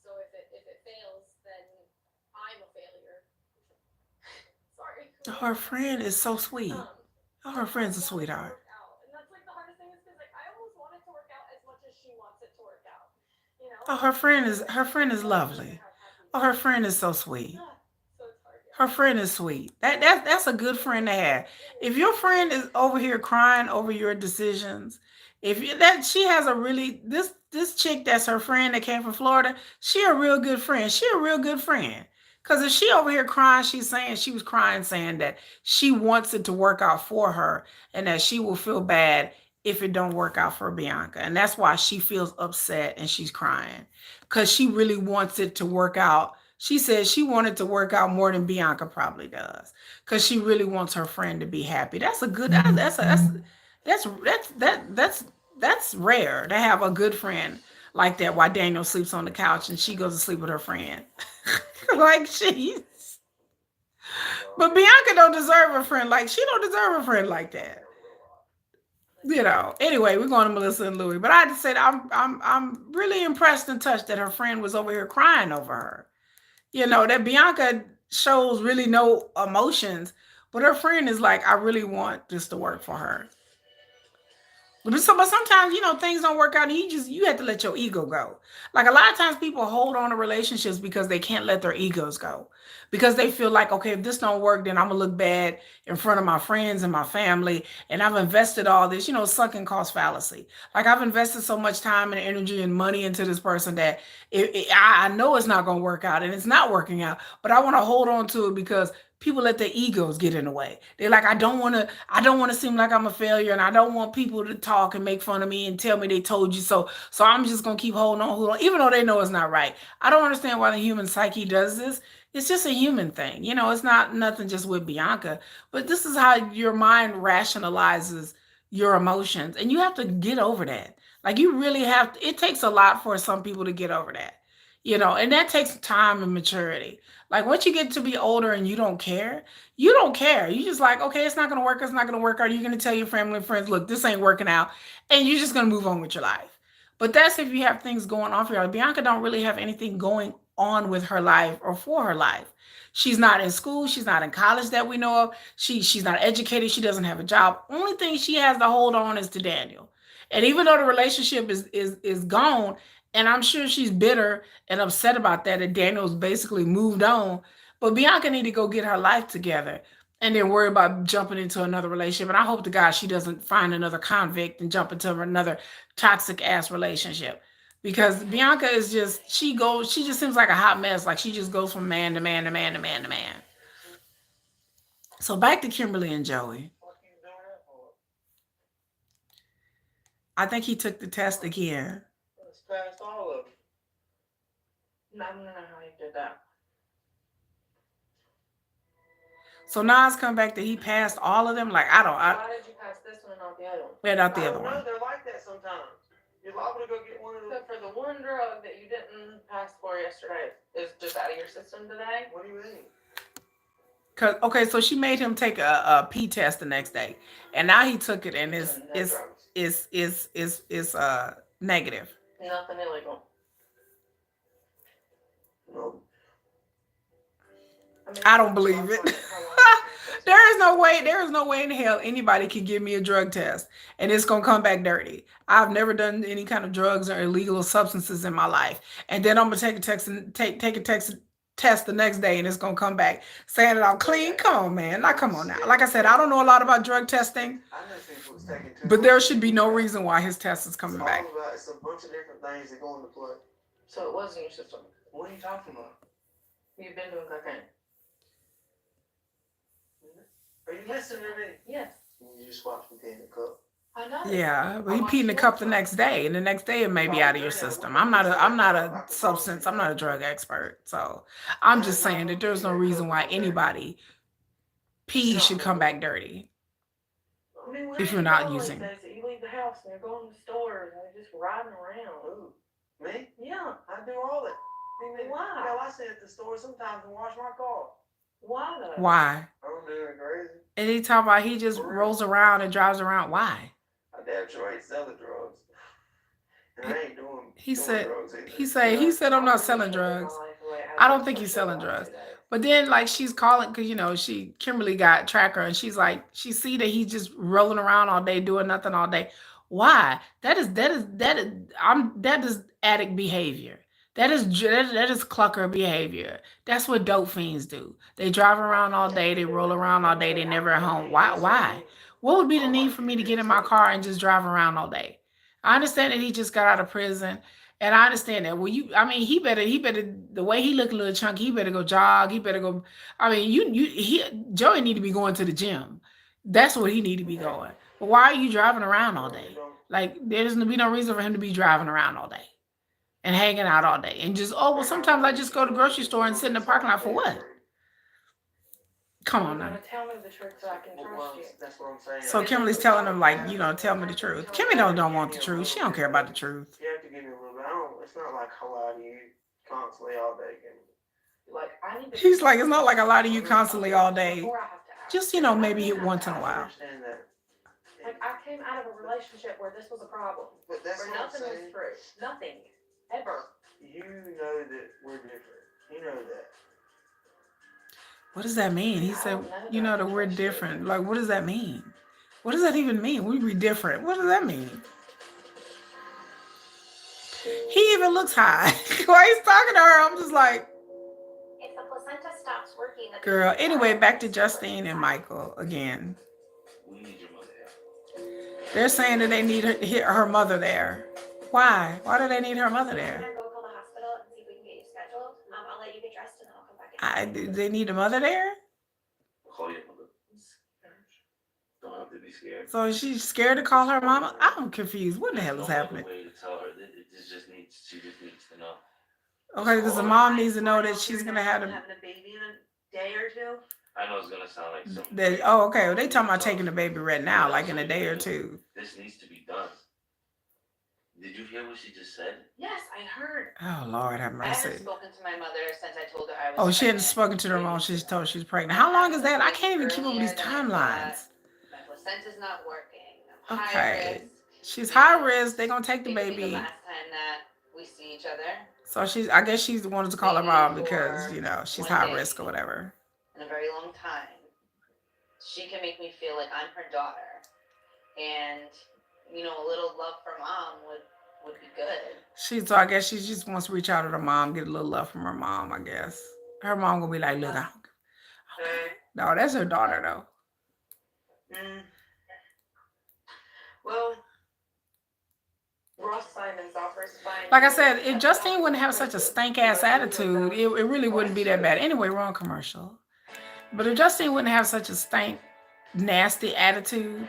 So if it fails, then I'm a failure. Sorry. Her friend is so sweet. Oh, her friend's a sweetheart. And that's like the hardest thing is because like I almost want it to work out as much as she wants it to work out. Oh, her friend is lovely. Oh, her friend is so sweet. Her friend is sweet. That's a good friend to have. If your friend is over here crying over your decisions She has a really this chick that's her friend that came from Florida, she a real good friend. She a real good friend. Cause if she over here crying, she was crying saying that she wants it to work out for her and that she will feel bad if it don't work out for Bianca. And that's why she feels upset and she's crying. Cause she really wants it to work out. She says she wanted to work out more than Bianca probably does. Cause she really wants her friend to be happy. That's a good that's rare to have a good friend like that while Daniel sleeps on the couch and she goes to sleep with her friend. Like she's but Bianca don't deserve a friend like she don't deserve a friend like that. You know. Anyway, we're going to Melissa and Louie. But I just said I'm really impressed and touched that her friend was over here crying over her. You know, that Bianca shows really no emotions, but her friend is like, I really want this to work for her. But sometimes, you know, things don't work out and you have to let your ego go. Like a lot of times people hold on to relationships because they can't let their egos go. Because they feel like, okay, if this don't work, then I'm gonna look bad in front of my friends and my family. And I've invested all this, you know, sunken cost fallacy. Like I've invested so much time and energy and money into this person that I know it's not gonna work out and it's not working out, but I want to hold on to it because people let their egos get in the way. They're like, I don't want to seem like I'm a failure and I don't want people to talk and make fun of me and tell me they told you so. So I'm just gonna keep holding on, even though they know it's not right. I don't understand why the human psyche does this. It's just a human thing. You know, it's not nothing just with Bianca, but this is how your mind rationalizes your emotions. And you have to get over that. Like you really have to, it takes a lot for some people to get over that. You know, and that takes time and maturity. Like once you get to be older and you don't care, you don't care. You just like, okay, it's not gonna work, it's not gonna work. Are you gonna tell your family and friends, look, this ain't working out, and you're just gonna move on with your life. But that's if you have things going on for you. Like Bianca don't really have anything going on with her life or for her life. She's not in school, she's not in college that we know of. She's not educated, she doesn't have a job. Only thing she has to hold on is to Daniel. And even though the relationship is gone, and I'm sure she's bitter and upset about that, and Daniel's basically moved on. But Bianca need to go get her life together and then worry about jumping into another relationship. And I hope to God she doesn't find another convict and jump into another toxic ass relationship. Because Bianca is just, she just seems like a hot mess. Like she just goes from man to man to man to man to man. So back to Kimberly and Joey. I think he took the test again. It's past all of them. I don't know how he did that. So now it's come back that he passed all of them. Like Why did you pass this one and not the other one? Yeah, not the I other don't know, one. they're like that sometimes. You're liable to go get one of those. Except for the one drug that you didn't pass for yesterday is just out of your system today. What do you mean? Okay, so she made him take a P test the next day, and now he took it and it's negative. Nothing illegal. No. I don't believe it. There is no way in hell anybody can give me a drug test and it's gonna come back dirty. I've never done any kind of drugs or illegal substances in my life, and then I'm gonna take a test the next day and it's gonna come back saying that I'm clean. Come on, man. Now come on now. Like I said, I don't know a lot about drug testing, but there should be no reason why his test is coming back. It's a bunch of different things that go into play. So it was in your system. What are you talking about? You've been doing cocaine. Are you listening to me? Yes. You just watched me pee in the cup. I know. Yeah, but he peed in the cup the next day, and the next day it may be out of your system. I'm not a substance, I'm not a drug expert, so I'm just saying that there's no reason why anybody pee should come back dirty. I mean, If you're not using. You leave the house and you're going to the store and you're just riding around. Ooh, me? Yeah. I do all that. Why? Hell, I sit at the store sometimes and wash my car. Why though? Why? I'm doing crazy. And he talking about he just rolls around and drives around. Why? I damn sure ain't selling drugs. And I ain't doing He said drugs either. he said I'm not selling drugs. I don't think he's selling drugs. But then like she's calling because you know Kimberly got tracker and she's like she see that he's just rolling around all day doing nothing all day. Why? That is addict behavior. That is clucker behavior. That's what dope fiends do. They drive around all day, they roll around all day, they never at home. Why? What would be the need for me to get in my car and just drive around all day? I understand that he just got out of prison, and I understand that. Well, he better, the way he look a little chunky, he better go jog. He better go. I mean, Joey need to be going to the gym. That's what he need to be going. But why are you driving around all day? Like, there's be no reason for him to be driving around all day and hanging out all day and just, oh well, sometimes I just go to the grocery store and sit in the parking lot for what? Come on now. Tell me the truth so I can trust you. That's what I'm saying. So Kimberly's telling him, like, tell me the truth. Kimmy don't want the truth. She don't care about the truth. You have to give me a little bit. It's not like I lie to you constantly all day. Like, I need to. He's like, it's not like I lie to you constantly all day. Before I have to ask. Just, maybe once in a while. I understand that. Like, I came out of a relationship where this was a problem. But that's Where what I'm nothing was saying. true. Nothing. Ever. You know that we're different. You know that. What does that mean? He said, that we're different. Like, what does that mean? What does that even mean? We be different. What does that mean? He even looks high. While he's talking to her, I'm just like, If the placenta stops working, the girl. Anyway, back to Justine and Michael again. We need your mother here. They're saying that they need her mother there. Why? Why do they need her mother I'm there? gonna go call the hospital and see if we can get you scheduled. I'll let you get dressed and then I'll come back in. They need a mother there? Call your mother. Don't have to be scared. So she's scared to call her mama? I'm confused. What the hell is happening? Way to tell her that she just needs to know. Okay, because the mom needs to know that she's gonna have having a baby in a day or two. I know it's gonna sound like something. Okay. Well, they talking about taking the baby right now, like in a day or two. This needs to be done. Did you hear what she just said? Yes, I heard. Oh Lord, have I haven't mercy. spoken to my mother since I told her I was. Oh, she hadn't pregnant. spoken to her mom. She's told she's pregnant. How long is that? I can't even keep up with these timelines. My placenta's not working. I'm high Okay. risk. She's high risk. They're gonna take the It's baby. the last time that we see each other So I guess she's wanted to call her mom because, she's high risk or whatever. in a very long time. She can make me feel like I'm her daughter. And, a little love from mom would be good. So I guess she just wants to reach out to her mom, get a little love from her mom, I guess. Her mom gonna be like, look, no, that's her daughter though. Well, Ross Simon's offers fine. Like I said, if Justine wouldn't have such a stank ass attitude, it really wouldn't be that bad. Anyway, wrong commercial. But if Justine wouldn't have such a stank, nasty attitude,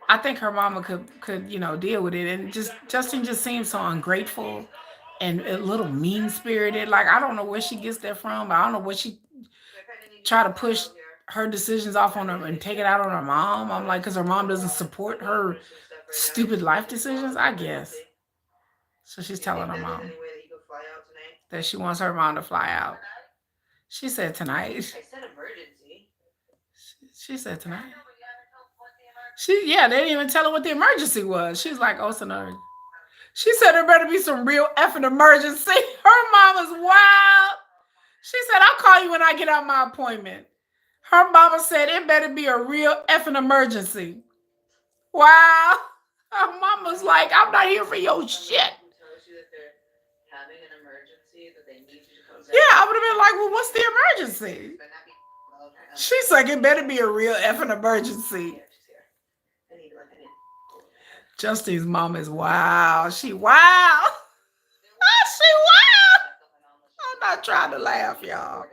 I think her mama could deal with it. And Justine just seems so ungrateful and a little mean spirited. Like, I don't know where she gets that from. I don't know what she try to push her decisions off on her and take it out on her mom. I'm like, because her mom doesn't support her stupid life decisions, I guess. So she's telling her mom that she wants her mom to fly out. She said tonight. I said emergency. She said tonight. They didn't even tell her what the emergency was. She's like, oh, it's an urgent. She said there better be some real effing emergency. Her mama's wild. She said, I'll call you when I get out my appointment. Her mama said it better be a real effing emergency. Wow. Her mama's like, I'm not here for your shit. Having an emergency that they need you to come. Yeah, I would have been like, well, what's the emergency? She's like, it better be a real effing emergency. Justine's mom is wild. She wild. She wild. I'm not trying to laugh, y'all.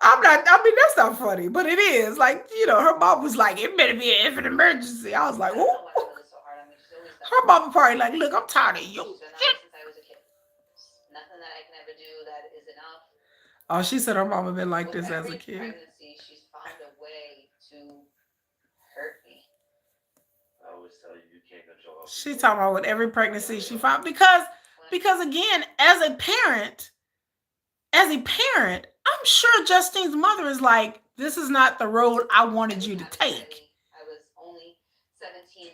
That's not funny, but it is. Like, her mom was like, it better be an effing emergency. I was like, ooh. Her mama probably like, look, I'm tired of you. Nothing that I can ever do that is enough. Oh, she said her mama been like this as a kid. Pregnancy, she's found a way to hurt me. I always tell you, you can't control. She's talking about with every pregnancy she found because again, as a parent, I'm sure Justine's mother is like, this is not the road I wanted you to take. I was only 17.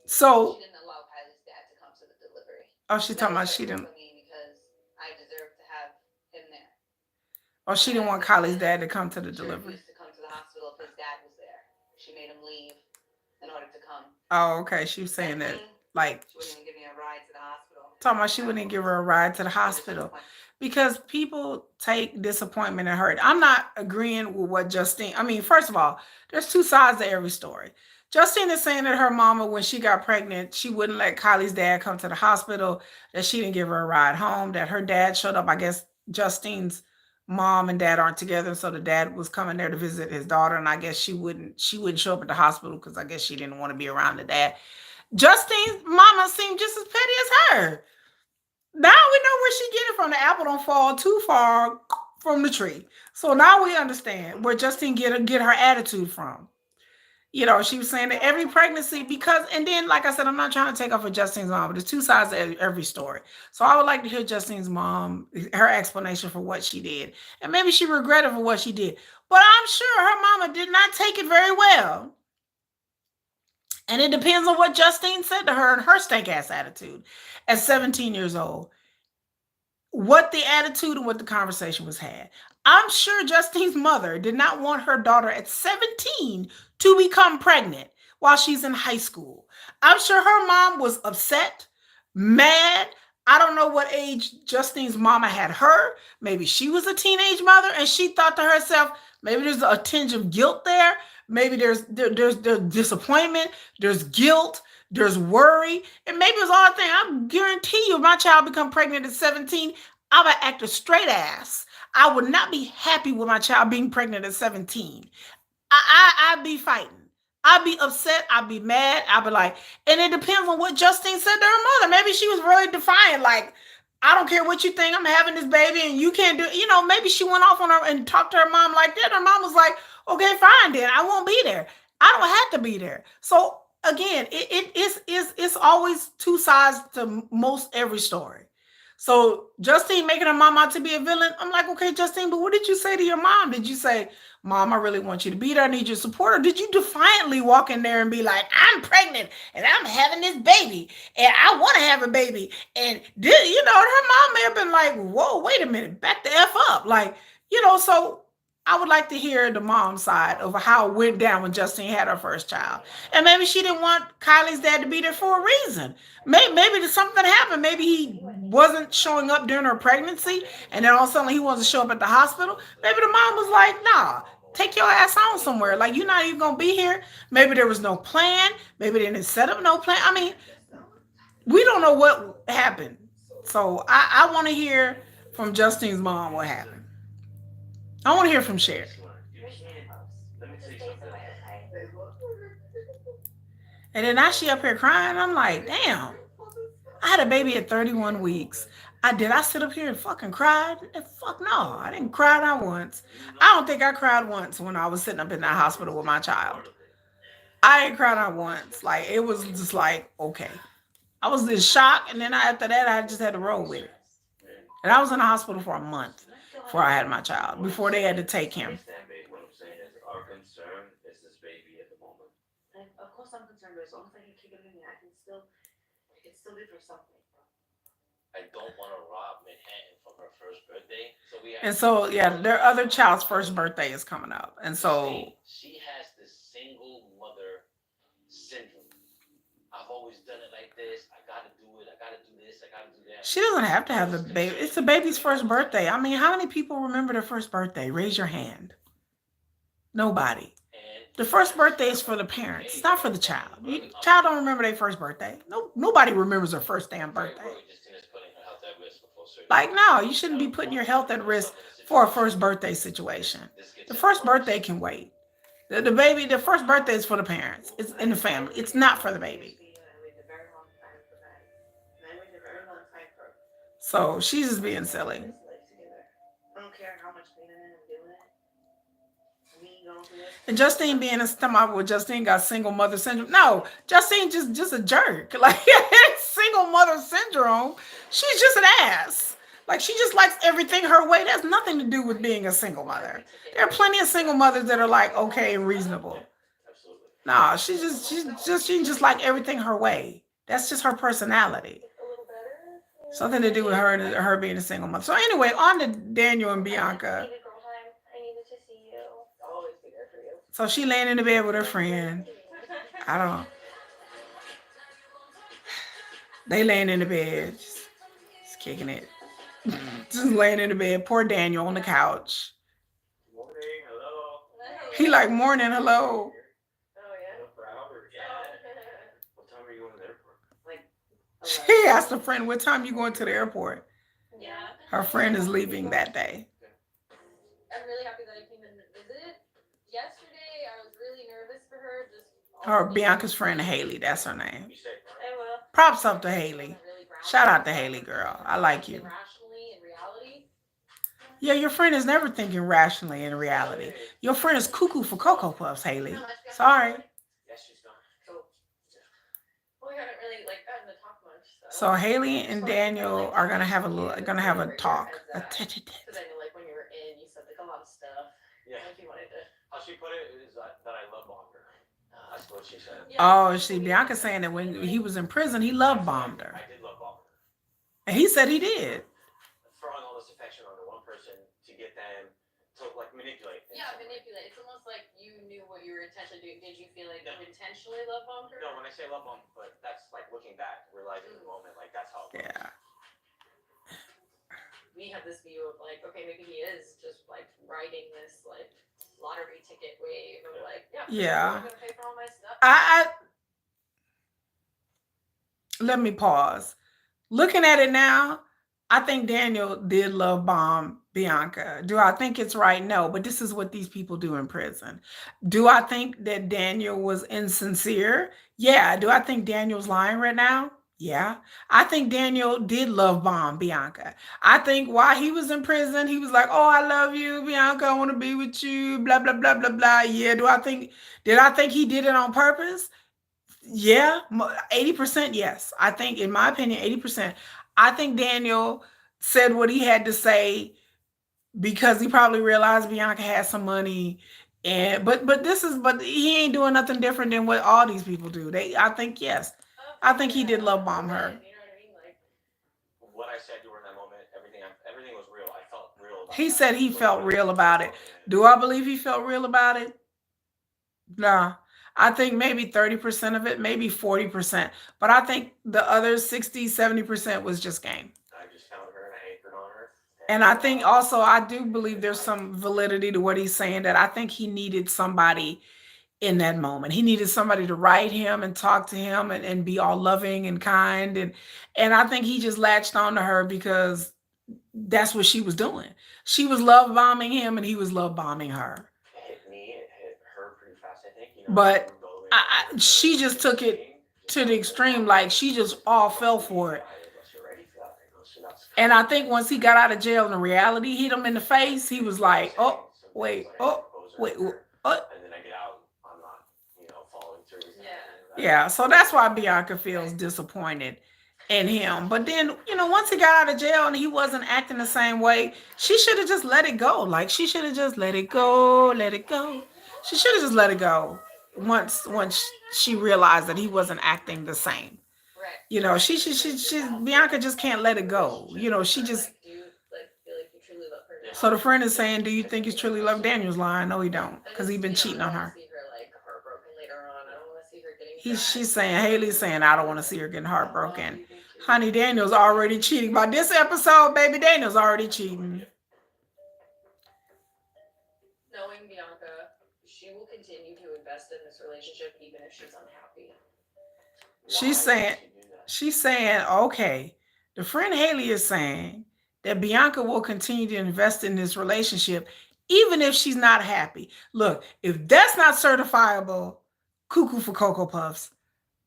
So she didn't allow Kylie's dad to come to the delivery. Oh, she's talking about she didn't. Because I deserve to have him there. Oh, she didn't want Kylie's dad to come to the delivery. He refused to come to the hospital if his dad was there. She made him leave in order to come. Oh, okay. She was saying that, like, she wouldn't even give me a ride to the hospital. Talking about she wouldn't give her a ride to the hospital because people take disappointment and hurt. I'm not agreeing with what Justine. I mean, first of all, there's two sides to every story. Justine is saying that her mama, when she got pregnant, she wouldn't let Kylie's dad come to the hospital, that she didn't give her a ride home, that her dad showed up. I guess Justine's mom and dad aren't together, so the dad was coming there to visit his daughter, and I guess she wouldn't show up at the hospital because I guess she didn't want to be around the dad. Justine's mama seemed just as petty as her. Now we know where she get it from. The apple don't fall too far from the tree. So now we understand where Justine get her attitude from. You know, she was saying that every pregnancy, because, and then, like I said, I'm not trying to take off of Justine's mom, but there's two sides to every story. So I would like to hear Justine's mom, her explanation for what she did. And maybe she regretted for what she did. But I'm sure her mama did not take it very well. And it depends on what Justine said to her and her stank ass attitude at 17 years old. What the attitude and what the conversation was had. I'm sure Justine's mother did not want her daughter at 17 to become pregnant while she's in high school. I'm sure her mom was upset, mad. I don't know what age Justine's mama had her. Maybe she was a teenage mother and she thought to herself, maybe there's a tinge of guilt there. Maybe there's disappointment, there's guilt, there's worry, and maybe it's all the thing. I guarantee you, if my child become pregnant at 17, I would act a straight ass. I would not be happy with my child being pregnant at 17. I'd be fighting. I'd be upset. I'd be mad. I'd be like, and it depends on what Justine said to her mother. Maybe she was really defiant, like, I don't care what you think, I'm having this baby and you can't do it. You know, maybe she went off on her and talked to her mom like that. Her mom was like, okay, fine then. I won't be there. I don't have to be there. So again, it's always two sides to most every story. So Justine making her mom out to be a villain. I'm like, okay, Justine, but what did you say to your mom? Did you say, Mom, I really want you to be there. I need your support. Or did you defiantly walk in there and be like, I'm pregnant and I'm having this baby and I want to have a baby? And, you know, her mom may have been like, whoa, wait a minute, back the F up. Like, you know, so I would like to hear the mom side of how it went down when Justine had her first child. And maybe she didn't want Kylie's dad to be there for a reason. Maybe something happened. Maybe he wasn't showing up during her pregnancy and then all of a sudden he wants to show up at the hospital. Maybe the mom was like, nah, take your ass on somewhere. Like, you're not even going to be here. Maybe there was no plan. Maybe they didn't set up no plan. I mean, we don't know what happened. So I want to hear from Justine's mom what happened. I want to hear from Sherry. And then now she up here crying. I'm like, damn. I had a baby at 31 weeks. Did I sit up here and fucking cried? Fuck no. I didn't cry not once. I don't think I cried once when I was sitting up in that hospital with my child. I didn't cry not once. Like, it was just like, okay. I was in shock, and then after that, I just had to roll with it. And I was in the hospital for a month before I had my child, before they had to take him. Our concern is this baby at the moment. And of course I'm concerned, but as long as I can keep it in me, I can still live for something. I don't want to rob Manhattan from her first birthday. And so, yeah, their other child's first birthday is coming up. And so she has this single mother syndrome. I've always done it like this. I gotta do it. I gotta do this. I gotta do that. she doesn't have to have the baby. It's the baby's first birthday. I mean, how many people remember their first birthday? Raise your hand. Nobody. The first birthday is for the parents. It's not for the child. The child don't remember their first birthday. Nobody remembers their first damn birthday. Like, no, you shouldn't be putting your health at risk for a first birthday situation. The first birthday can wait. The first birthday is for the parents. It's in the family. It's not for the baby. So she's just being silly. I don't care how much pain I'm doing it. And Justine being a stomach with Justine got single mother syndrome. No, Justine just a jerk. Like, single mother syndrome. She's just an ass. Like, she just likes everything her way. That's nothing to do with being a single mother. There are plenty of single mothers that are like okay and reasonable. No, she just like everything her way. That's just her personality. Something to do with her being a single mother. So anyway, on to Daniel and Bianca. So she laying in the bed with her friend. I don't know. They laying in the bed, just kicking it. Just laying in the bed. Poor Daniel on the couch. Morning, hello. He like, morning, hello. Oh yeah. For hours. asked a friend, what time you going to the airport? Yeah. Her friend is leaving that day. I'm really happy that I came in and visited. Yesterday, I was really nervous for her. Her Bianca's friend Haley, that's her name. You say, I will. Props up to Haley. Shout out to Haley, girl. I like you. Rationally, in reality. Yeah, your friend is never thinking rationally in reality. Your friend is cuckoo for Cocoa Puffs, Haley. Sorry. yes, she's gone. Cool. We haven't really gotten to talk much. So Haley and Daniel are gonna have a talk. A tete-a-tete. Because I know, when you were in, you said a lot of stuff. Yeah. If you wanted to. How she put it is that I love longer. That's what she said. Oh, see, Bianca's saying that when he was in prison, he love bombed her. I did love longer. And he said he did. Throwing all this affection onto one person to get them to manipulate. Yeah, manipulate. It's almost like you knew what you were intentionally doing. Did you feel like you intentionally love bombed her? No, when I say love bomb, but that's looking back, realizing the moment, that's how it was. Yeah. We have this view of okay, maybe he is just riding this lottery ticket wave of Yeah. I'm gonna pay for all my stuff. Let me pause. Looking at it now, I think Daniel did love bomb Bianca. Do I think it's right? No, but this is what these people do in prison. Do I think that Daniel was insincere? Yeah. Do I think Daniel's lying right now? Yeah. I think Daniel did love bomb Bianca. I think while he was in prison, he was like, oh, I love you, Bianca. I want to be with you, blah, blah, blah, blah, blah. Yeah. Did I think he did it on purpose? Yeah, 80% yes. I think, in my opinion, 80%. I think Daniel said what he had to say because he probably realized Bianca had some money. But he ain't doing nothing different than what all these people do. I think, yes. I think he did love bomb her. You know what I mean? What I said during that moment, everything was real. I felt real about He that. said he felt real about it. Do I believe he felt real about it? Nah. I think maybe 30% of it, maybe 40%. But I think the other 60, 70% was just game. I just found her and I anchored on her. And I think also, I do believe there's some validity to what he's saying, that I think he needed somebody in that moment. He needed somebody to write him and talk to him and be all loving and kind. And I think he just latched on to her because that's what she was doing. She was love bombing him and he was love bombing her. It hit her pretty fast, I think. But she just took it to the extreme. She just all fell for it. And I think once he got out of jail and the reality hit him in the face, he was like, oh, wait. And then I get out, I'm not, following through. Yeah, so that's why Bianca feels disappointed in him. But then, once he got out of jail and he wasn't acting the same way, she should have just let it go. She should have just let it go. She should have just let it go once she realized that he wasn't acting the same. Right. She Bianca just can't let it go. She just. Do you feel like you truly love her now? So the friend is saying, do you think he's truly love Daniel's lying? No, he don't, because he's been cheating on her. I don't want to see her heartbroken later on. I don't want to see her getting. She's saying, Haley's saying, I don't want to see her getting heartbroken. Honey, Daniel's already cheating. By this episode, baby, Daniel's already cheating. Knowing Bianca, she will continue to invest in this relationship even if she's unhappy. She's saying, okay, the friend Haley is saying that Bianca will continue to invest in this relationship even if she's not happy. Look, if that's not certifiable cuckoo for Cocoa Puffs,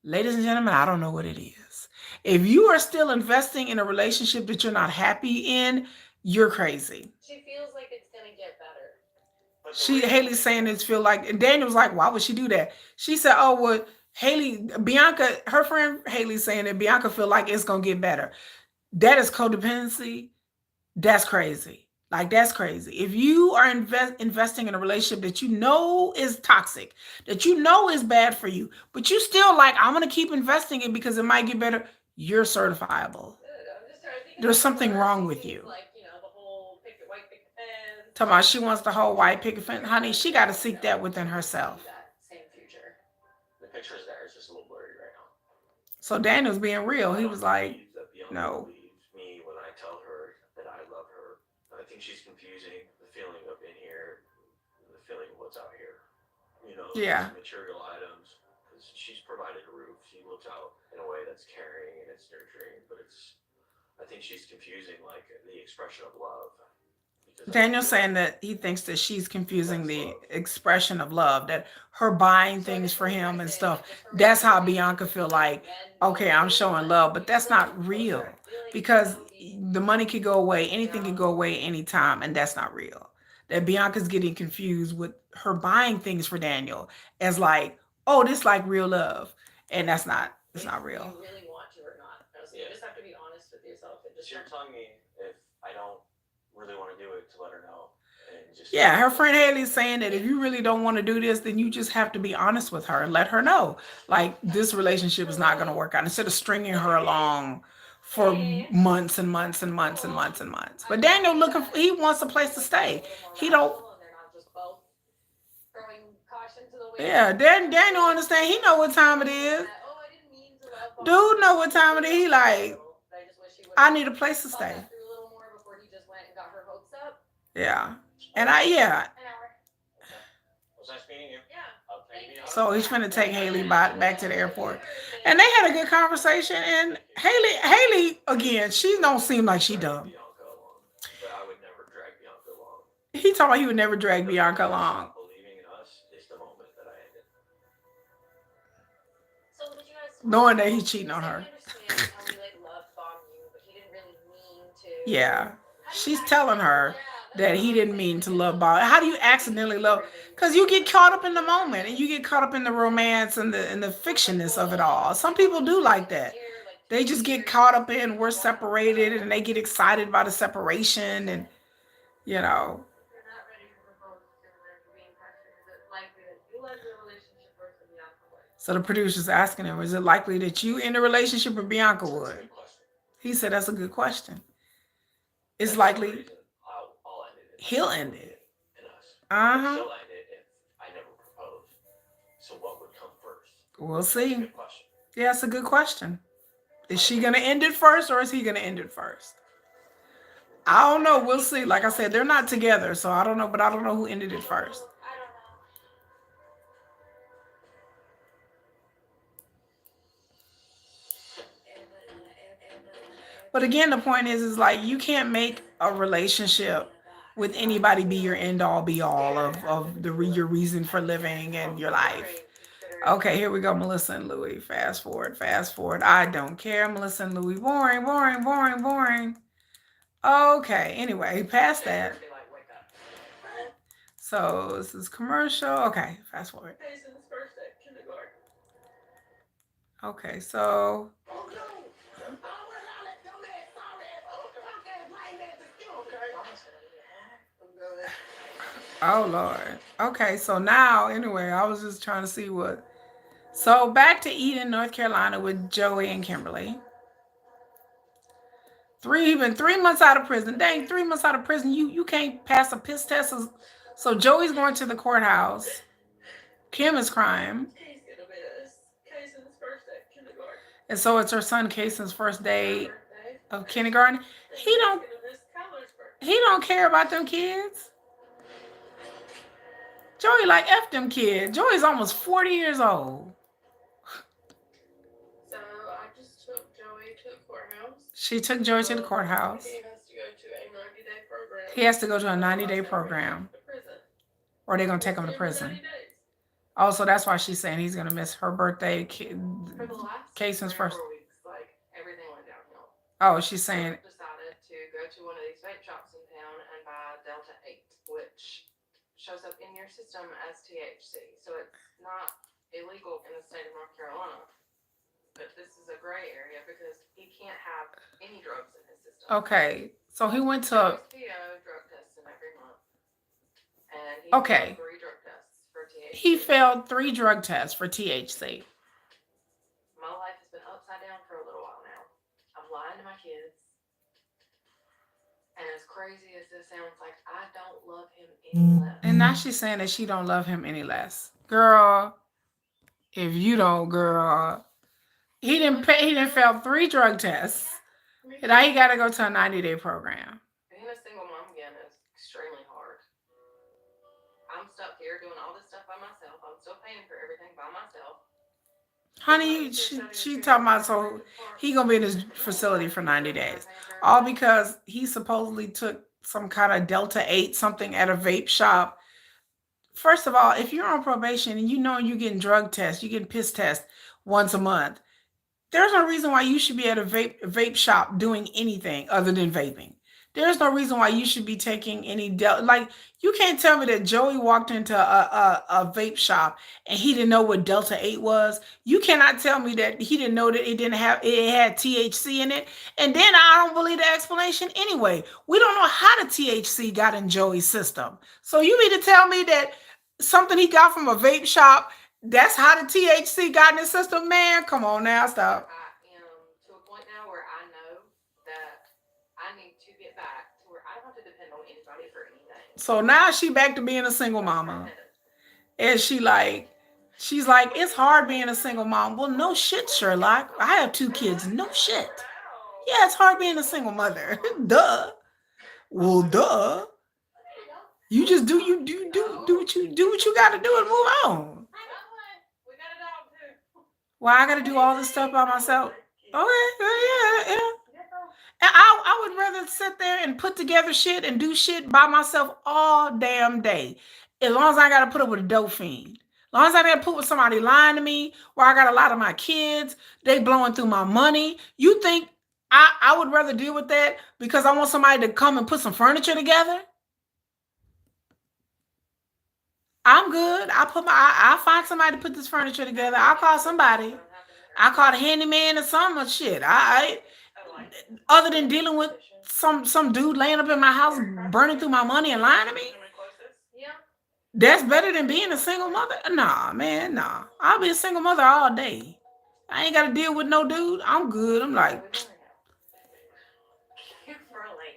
ladies and gentlemen, I don't know what it is. If you are still investing in a relationship that you're not happy in, you're crazy. She feels like it's going to get better. Haley's saying it's feel like, and Daniel's like, why would she do that? She said, oh, well, Bianca, her friend Haley's saying that Bianca feel like it's going to get better. That is codependency. That's crazy. That's crazy. If you are investing in a relationship that you know is toxic, that you know is bad for you, but you still I'm going to keep investing in because it might get better, you're certifiable. There's something wrong with you. The whole white picket fence. Talking about she wants the whole white picket fence. Honey, she got to seek that within herself. Same future. The picture's there. It's just a little blurry right now. So Daniel's being real. He was like, no. Me when I tell her that I love her. I think she's confusing the feeling of in here, the feeling of what's out here. Yeah. Material items. Because she's provided a roof. She looks out in a way that's caring and it's nurturing, but I think she's confusing like the expression of love. Daniel's saying that he thinks that she's confusing the expression of love, that her buying things for him and stuff. That's how Bianca feel like, okay, I'm showing love, but that's not real because the money could go away. Anything could go away anytime. And that's not real. That Bianca's getting confused with her buying things for Daniel as like, oh, this like real love. And that's not, it's not real. You really want to or not. So you just have to be honest with yourself. And just you're telling me if I don't really want to do it to let her know. Yeah, her friend Haley's saying that if you really don't want to do this, then you just have to be honest with her and let her know. Like, this relationship is not going to work out. Instead of stringing her along for months and months and months and months and months. But Daniel he wants a place to stay. He don't. Yeah, Daniel understand. He know what time it is. Dude know what time it is. He like, I need a place to stay. Yeah. And yeah. Was nice meeting you. Yeah. So he's finna take Haley back to the airport. And they had a good conversation. And Haley, again, she don't seem like she dumb. I would never drag Bianca along. He told me he would never drag Bianca along. Believing in us is the moment that I ended. So did you guys knowing that he's cheating on her. Yeah. She's telling her that he didn't mean to love bomb. How do you accidentally love? Because you get caught up in the moment and you get caught up in the romance and the fictionness of it all. Some people do like that. They just get caught up in we're separated and they get excited by the separation and, you know. So the producer's asking him, is it likely that you in a relationship or Bianca would? He said, that's a good question. It's likely he'll end it. Uh-huh. Still end it if I never proposed. So what would come first? We'll see. Yeah, it's a good question. Is she going to end it first or is he going to end it first? I don't know. We'll see. Like I said, they're not together, so I don't know, but I don't know who ended it first. But again, the point is like you can't make a relationship with anybody be your end all be all of your reason for living and your life. Okay, here we go, Melissa and Louie. Fast forward. I don't care, Melissa and Louie. Boring. Okay, anyway, past that. So this is commercial. Okay, fast forward. Okay, so. Oh, Lord. Okay, so now, anyway, I was just trying to see what. So back to Eden, North Carolina with Joey and Kimberly. Been 3 months out of prison. Dang, 3 months out of prison. You can't pass a piss test. So Joey's going to the courthouse. Kim is crying. And so it's her son Cason's first day of kindergarten. He don't care about them kids. Joey like F them kids. Joey's almost 40 years old. So I just took Joey to the courthouse. She took Joey to the courthouse. He has to go to a 90-day program. He has to go to a 90-day program. Or they're going to take him to prison. Oh, so that's why she's saying he's going to miss her birthday. For the last Cason's first. 4 weeks, like, everything went downhill. Oh, she's saying. So decided to go to one of these vape shops in town and buy Delta 8, which shows up in your system as THC. So it's not illegal in the state of North Carolina. But this is a gray area because he can't have any drugs in his system. Okay. So he went to. PO drug testing every month. And he Okay. failed 3 drug tests for THC. He failed 3 drug tests for THC. My life has been upside down for a little while now. I'm lying to my kids. And as crazy as this sounds, like, I don't love him any less. And now she's saying that she don't love him any less. Girl, if you don't, girl. He didn't fail 3 drug tests. And now he got to go to a 90-day program. Being a single mom again is extremely hard. I'm stuck here doing all this stuff by myself. I'm still paying for everything by myself. Honey, she talking about, so he gonna be in his facility for 90 days. All because he supposedly took some kind of Delta 8 something at a vape shop. First of all, if you're on probation and you know you're getting drug tests, you're getting piss tests once a month, there's no reason why you should be at a vape shop doing anything other than vaping. There's no reason why you should be taking any like, you can't tell me that Joey walked into a vape shop and he didn't know what Delta 8 was. You cannot tell me that he didn't know that it had THC in it. And then I don't believe the explanation anyway. We don't know how the THC got in Joey's system. So you mean to tell me that something he got from a vape shop, that's how the THC got in his system? Man, come on now, stop. I am to a point now where I know that I need to get back to where I don't have to depend on anybody for anything. So now she back to being a single mama. And she's like, it's hard being a single mom. Well, no shit, Sherlock. I have 2 kids. No shit. Yeah, it's hard being a single mother. Duh. Well, duh. You just do what you got to do and move on. We got a dog too. Well, I got to do all this stuff by myself. Okay, yeah. And I would rather sit there and put together shit and do shit by myself all damn day. As long as I got to put up with a dope fiend. As long as I got to put with somebody lying to me, where I got a lot of my kids, they blowing through my money. You think I would rather deal with that because I want somebody to come and put some furniture together? I'm good. I'll find somebody to put this furniture together. I'll call somebody. I call the handyman or some shit. Other than dealing with some dude laying up in my house, burning through my money and lying to me. Yeah. That's better than being a single mother. Nah, man, nah. I'll be a single mother all day. I ain't got to deal with no dude. I'm good. I'm like.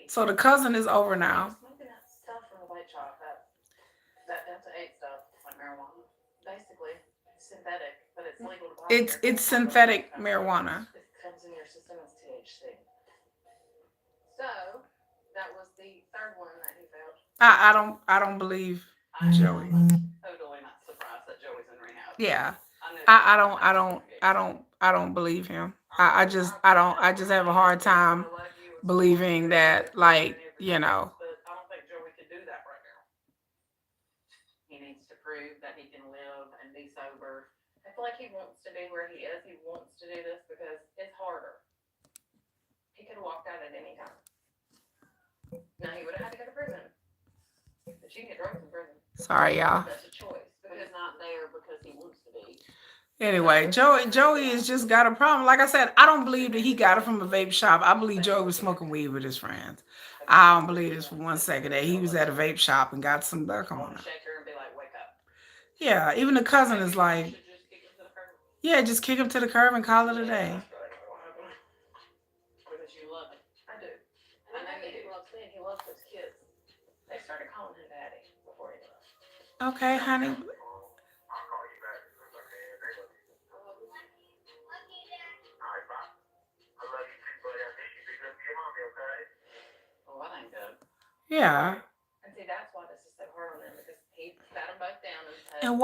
So the cousin is over now. Smoking that stuff from the white shop, that Delta 8 stuff, like marijuana. Basically, it's synthetic, but it's legal to buy. It's synthetic marijuana. It comes in your system as THC. So that was the third one that he found. I don't believe Joey. Totally not surprised that Joey's in rehab. Yeah. I don't believe him. I just have a hard time believing that, like, you know. But I don't think Joey could do that right now. He needs to prove that he can live and be sober. I feel like he wants to be where he is. He wants to do this because it's harder. He could have walked out at any time. Now he would have had to go to prison. But you can get drugs in prison. Sorry, y'all. That's a choice. But he's not there because he wants to be. Anyway, Joey has just got a problem. Like I said, I don't believe that he got it from a vape shop. I believe Joey was smoking weed with his friends. I don't believe this for 1 second that he was at a vape shop and got some. Come on now. Shake her and be like, wake up. Yeah, even the cousin is like, yeah, just kick him to the curb and call it a day. Because you love it. I do. I know he loves me and he loves his kids. They started calling him daddy before he left. Okay, honey. Oh, that ain't good. Yeah. And see, that's why this is so hard on them, because he sat them both down and said, And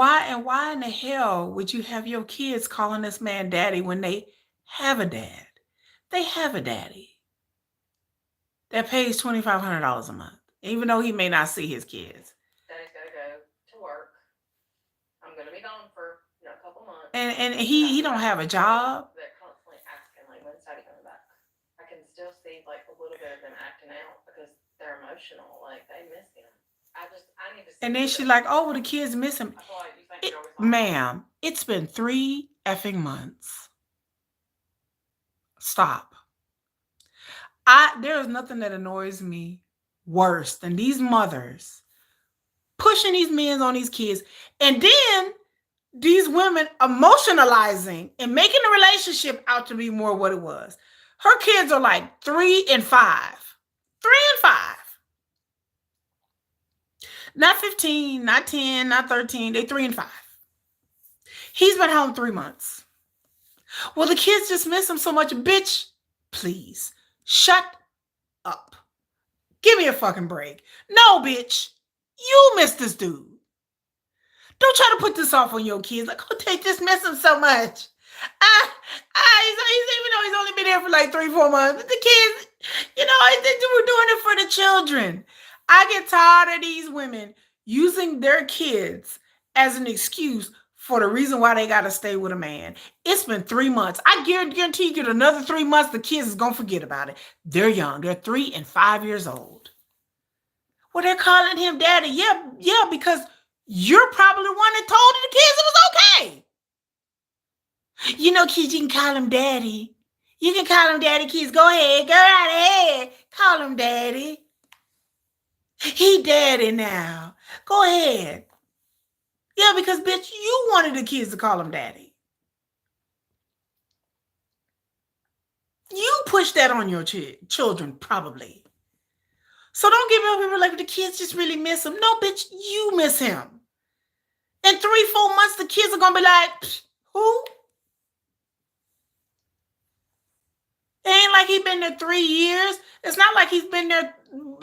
why in the hell would you have your kids calling this man daddy when they have a dad? They have a daddy that pays $2,500 a month, even though he may not see his kids. Daddy's got to go to work. I'm going to be gone for a couple months. And he don't have a job. They're constantly asking, like, when's Daddy coming back? I can still see, like, a little bit of them acting out because they're emotional. Like, they miss him. I need to see. And then she's like, oh, well, the kids miss him. I feel like you think Joey's not. Ma'am, it's been 3 effing months. Stop. There is nothing that annoys me worse than these mothers pushing these men on these kids, and then these women emotionalizing and making the relationship out to be more what it was. Her kids are like 3 and 5. 3 and 5. Not 15, not 10, not 13. They 3 and 5. He's been home 3 months. Well, the kids just miss him so much. Bitch, please, shut up. Give me a fucking break. No, bitch, you miss this dude. Don't try to put this off on your kids. Like, oh, they just miss him so much. He's even though he's only been here for like 3-4 months, but the kids, I think we're doing it for the children. I get tired of these women using their kids as an excuse for the reason why they got to stay with a man. It's been 3 months. I guarantee you get another 3 months, the kids is going to forget about it. They're young. They're 3 and 5 years old. Well, they're calling him daddy. Yeah, because you're probably the one that told the kids it was okay. Kids, you can call him daddy. You can call him daddy, kids. Go ahead. Go right ahead. Call him daddy. He daddy now. Go ahead. Yeah, because, bitch, you wanted the kids to call him daddy. You pushed that on your children, probably. So don't give up people like the kids just really miss him. No, bitch, you miss him. In 3-4 months, the kids are going to be like, who? It ain't like he's been there 3 years. It's not like he's been there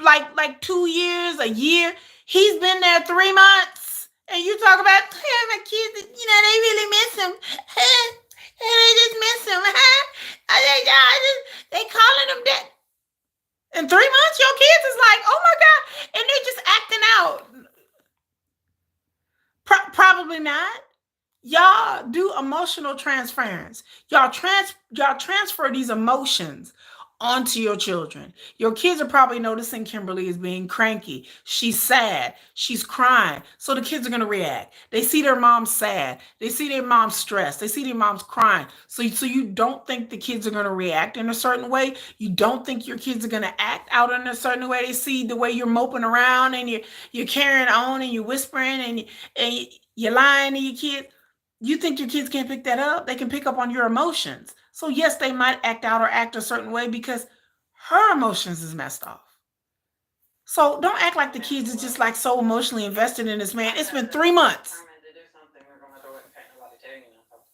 like 2 years, a year. He's been there 3 months. And you talk about, hey, my kids, they really miss him. They just miss him. They calling him that. In 3 months, your kids is like, oh my God. And they're just acting out. Probably not. Y'all do emotional transference. Y'all transfer these emotions onto your children. Your kids are probably noticing Kimberly is being cranky. She's sad. She's crying. So the kids are going to react. They see their mom sad. They see their mom stressed. They see their mom's crying. So you don't think the kids are going to react in a certain way. You don't think your kids are going to act out in a certain way. They see the way you're moping around and you're carrying on and you're whispering and you're lying to your kids. You think your kids can't pick that up? They can pick up on your emotions. So yes, they might act out or act a certain way because her emotions is messed off. So don't act like the kids is just like so emotionally invested in this man. It's been 3 months.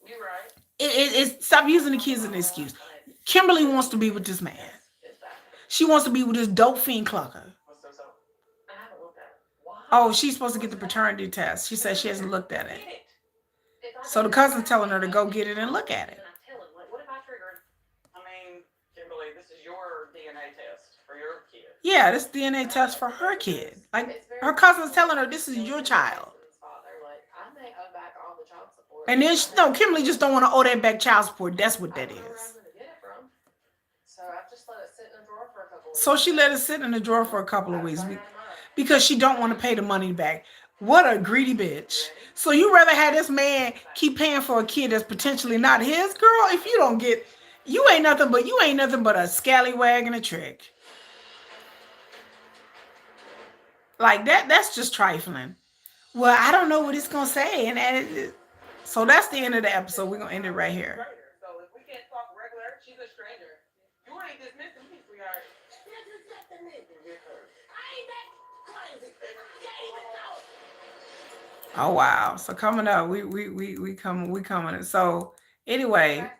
You're right. Stop using the kids as an excuse. Kimberly wants to be with this man. She wants to be with this dope fiend clucker. Oh, she's supposed to get the paternity test. She said she hasn't looked at it. So the cousin's telling her to go get it and look at it. What if I triggered? I mean, Kimberly, this is your DNA test for your kid. Yeah, this DNA test for her kid. Like her cousin's telling her this is your child. I may owe back all the child support. And then Kimberly just don't want to owe that back child support. That's what that is. So I just let it sit in a drawer for a couple of weeks. So she let it sit in the drawer for a couple of weeks because she don't want to pay the money back. What a greedy bitch. So you rather have this man keep paying for a kid that's potentially not his? Girl, if you don't get, you ain't nothing but a scallywag and a trick. Like that's just trifling. Well, I don't know what it's going to say. So that's the end of the episode. We're going to end it right here. So if we can't talk regular, she's a stranger. You ain't dismissing me, sweetheart. Oh wow! So coming up, we coming. So anyway,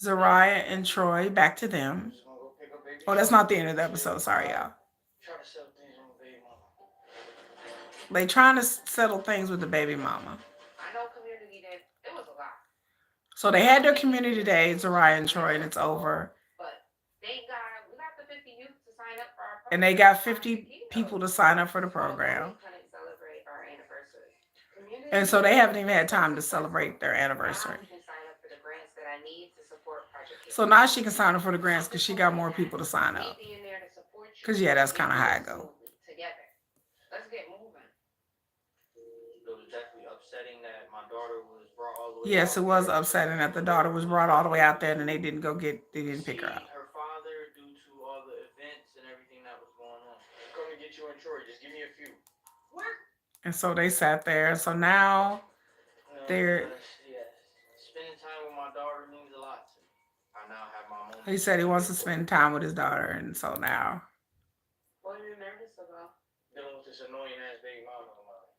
Zariah and Troy, back to them. Oh, that's not the end of the episode. Sorry, y'all. They trying to settle things with the baby mama. I know community day. It was a lot. So they had their community day, Zariah and Troy, and it's over. But we got the 50 youth to sign up for our program. And they got 50 people to sign up for the program. And so they haven't even had time to celebrate their anniversary. So now she can sign up for the grants because she got more people to sign up. Because, yeah, that's kind of how it goes. Let's get moving. It was definitely upsetting that my daughter was brought all the way. Yes, it was upsetting that the daughter was brought all the way out there and they didn't pick her up. Her father, due to all the events and everything that was going on. I'm going to get you and Troy. Just give me a few. What? And so they sat there. So now they're. Yes. Spending time with my daughter means a lot to me. I now have my moment. He said he wants to spend time with his daughter. And so now. What are you nervous about? Dealing with this annoying ass baby mama of mine.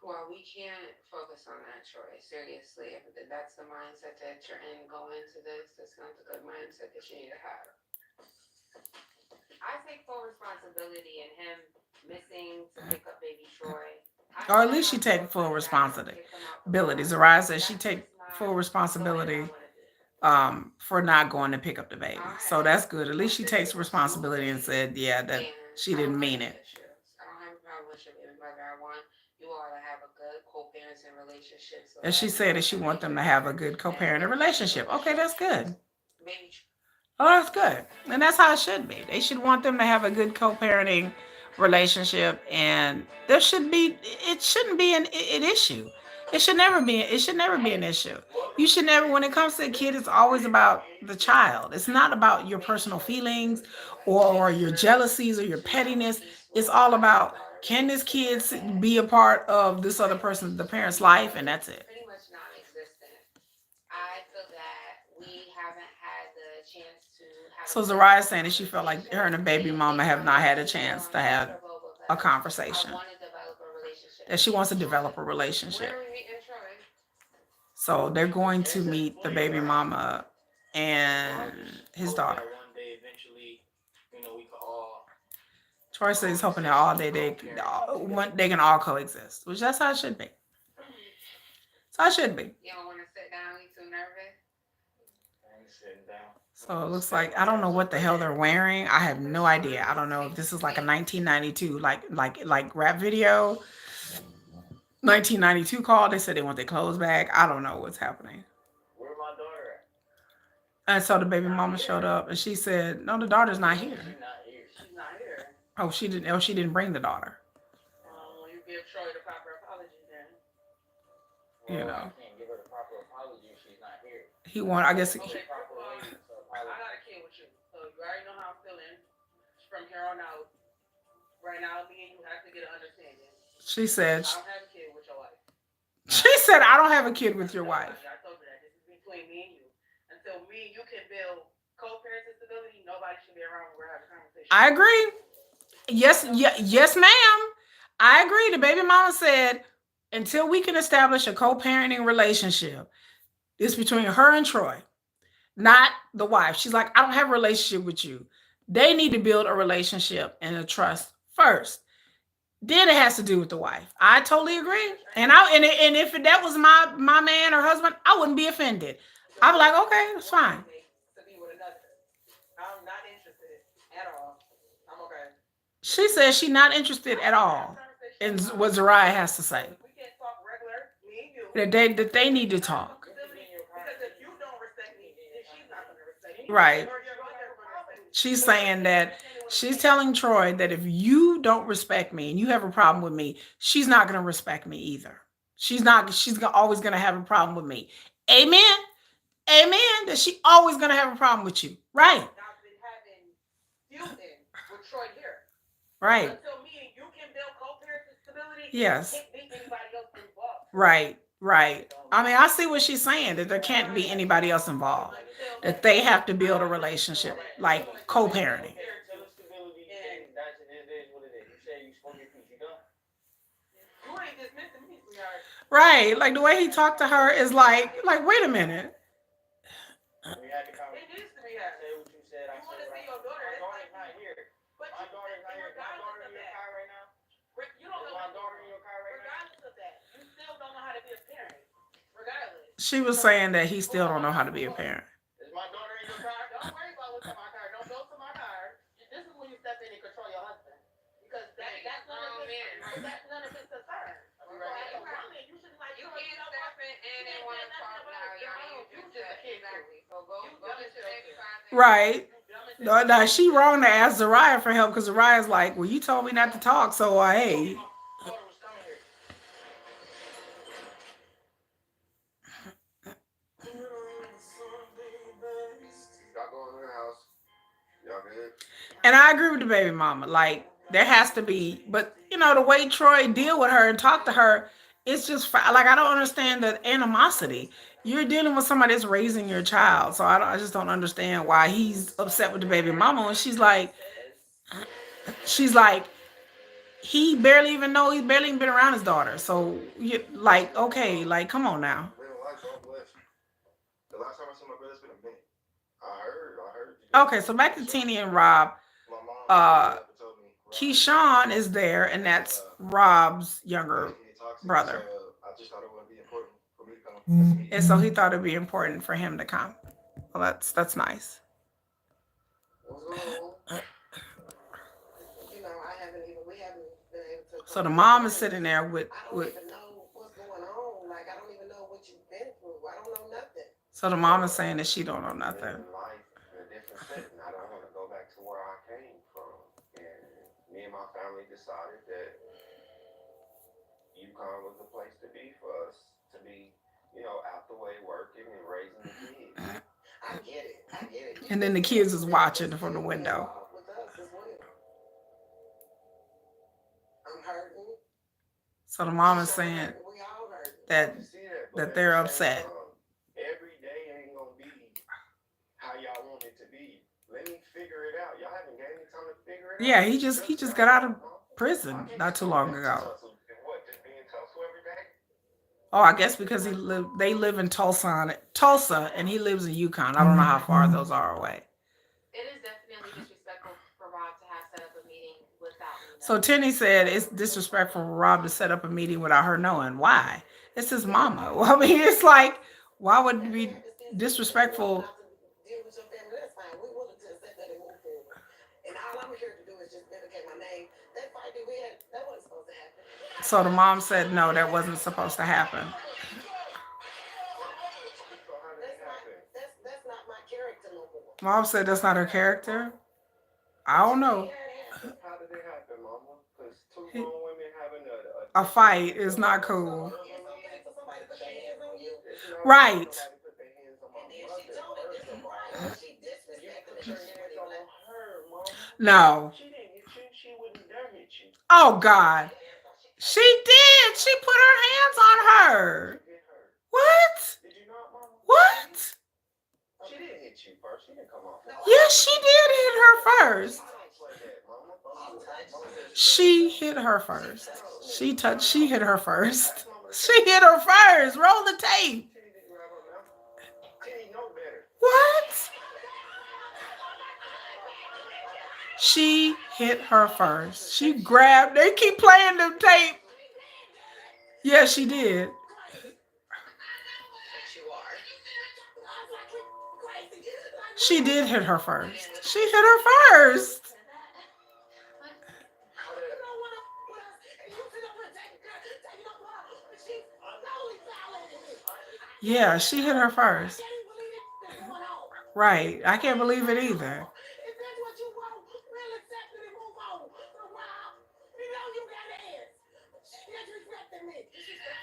Well, we can't focus on that, Troy. Seriously. If that's the mindset that you're in going into this, that's not the good mindset that you need to have. I take full responsibility in him missing to pick up baby Troy. Or at least she take full responsibility. Zariah says she take full responsibility for not going to pick up the baby. So that's good. At least she takes responsibility and said, yeah, that she didn't mean it. I don't have a problem with your baby mother. I want you all to have a good co-parenting relationship. So And she said that she want them to have a good co-parenting relationship. Okay, that's good. maybe Oh, that's good. And that's how it should be. They should want them to have a good co-parenting relationship, and there should be, it shouldn't be an issue. It should never be an issue. You should never, when it comes to a kid, it's always about the child. It's not about your personal feelings or your jealousies or your pettiness. It's all about, can this kid be a part of this other person, the parent's life, and that's it. pretty much non-existent. I feel that we haven't had the chance to have. So Zariah is saying that she felt like her and the baby mama have not had a chance to have a conversation. I want to develop a relationship. That she wants to develop a When relationship. are we meeting Troy? So they're going to meet the baby mama and his daughter. One day, eventually, you know, we could all. Troy says he's hoping that all day they can all coexist, which that's how it should be. So it should be. You don't want to sit down? You too nervous? I ain't sitting down. So it looks like, I don't know what the hell they're wearing. I have no idea. I don't know if this is like a 1992 like rap video. 1992 call. They said they want their clothes back. I don't know what's happening. Where my daughter And so the baby mama showed up and she said, "No, the daughter's not here." at? She's not here. She's not here. Oh, she didn't. Oh, she didn't bring the daughter. You give Troy the proper apology then. You Well, know. I can't give her the proper apology if she's not here. He wanted. I guess. Okay, Proper way to I apologize. got a kid with you, so you already know how I'm feeling. From here on out, right now, me and you have to get an understanding. She said. I don't have a kid with your wife. She said, "I don't have a kid with your wife." I told you that. This is between me and you. Until me and you can build co-parenting stability, nobody should be around when we're having a conversation. I agree. Yes, ma'am. I agree. The baby mama said, until we can establish a co-parenting relationship, it's between her and Troy, not the wife. She's like, I don't have a relationship with you. They need to build a relationship and a trust first. Then it has to do with the wife. I totally agree. And if that was my man or husband, I wouldn't be offended. I'd be like, okay, it's fine. To be with another. I'm not interested at all. I'm okay. She says she's not interested at all in what Zariah has to say. We can't talk regular, me and you. That they need to talk. Because if you don't respect me, then she's not going to respect me. Right. She's saying that she's telling Troy that if you don't respect me and you have a problem with me, she's not going to respect me either. She's always going to have a problem with me. Amen. Amen. That she always going to have a problem with you. Right. I've been having feuding with Troy here. Right. Until me and you can build co-parenting stability, Yes. can't be anybody else involved. Right. Right. I mean, I see what she's saying, that there can't be anybody else involved. That they have to build a relationship, like co-parenting. Right. Like the way he talked to her is like, wait a minute. We had the conversation. Say what you said. I said what I said. My daughter's not here. My daughter's not here. Is my daughter in your car right now? You don't Is know my daughter in your car right now? regardless of that, you still don't know how to be a parent. Regardless. She was saying that he still don't know how to be a parent. Is my daughter in your car? Don't worry about what's in my car. Don't go to my car. This is when you step in and control your husband. Because that's none of his concern. I'll be right As a back. woman, you should like You Troy, can't know step what? in and want to talk now. You just a kid. Exactly. So go to the baby find Right. You dumb as No, she wrong to ask Zariah for help because Zariah's like, well, you told me not to talk, so hey. My daughter was coming here. Y'all go in the house. Y'all good? And I agree with the baby mama. Like, there has to be, but you know, the way Troy deal with her and talk to her, it's just like, I don't understand the animosity. You're dealing with somebody that's raising your child, so I just don't understand why he's upset with the baby mama. And she's like, he's barely even been around his daughter. So you like, okay, like, come on now. The last time I saw my brother, it's been a minute. I heard. Okay, so back to Teeny and Rob. My mom Keyshawn is there, and that's Rob's younger toxic. brother. So I just thought it would be important for me to come. And so he thought it'd be important for him to come. Well, that's nice. What's going on? You know, we haven't been able to. So the mom is sitting there with. I don't even know what's going on. Like, I don't even know what you've been through. I don't know nothing. So the mom is saying that she don't know nothing. In life, in a different setting, I don't want to go back to where I came from. And me and my family decided that UConn was the place to be for us to be, out the way working and raising the kids. I get it. And then the kids is watching from the window. With us as well. I'm hurting. So the mom is saying We all hurting. that they're upset. Every day ain't gonna be how y'all want it to be. Let me figure it out. Y'all haven't got any time to figure it out. Yeah, he just got out of prison not too long ago. What, just being Tulsa every day? Oh, I guess because they live in Tulsa, and he lives in Yukon. I don't know how far those are away. It is definitely disrespectful for Rob to have set up a meeting without me. So Tenny said it's disrespectful for Rob to set up a meeting without her knowing. Why? It's his mama. Well, I mean, it's like, why would it be disrespectful? Deal with your family, that's fine. We willing to accept that and move forward. And all I'm here to do is just dedicate my name. That fight that we had, that wasn't supposed to happen. So the mom said, no, that wasn't supposed to happen. That's not my character no more. Mom said that's not her character. I don't know. How did it happen, Mama? Because two grown women having A fight is not cool. It's okay for somebody to put their hands on you. Right. And then she told it, this is right. She disrespected it. No. She didn't hit you. She wouldn't dare hit you. Oh, God. She did. She put her hands on her. What? Did you not, Mama? What? She didn't hit you first. She didn't come off. Yes, she did hit her first. She hit her first. She hit her first. She hit her first. Roll the tape. What? She hit her first. She grabbed. They keep playing the tape. Yeah, she did. She did hit her first. She hit her first. Yeah, she hit her first. Right. I can't believe it either.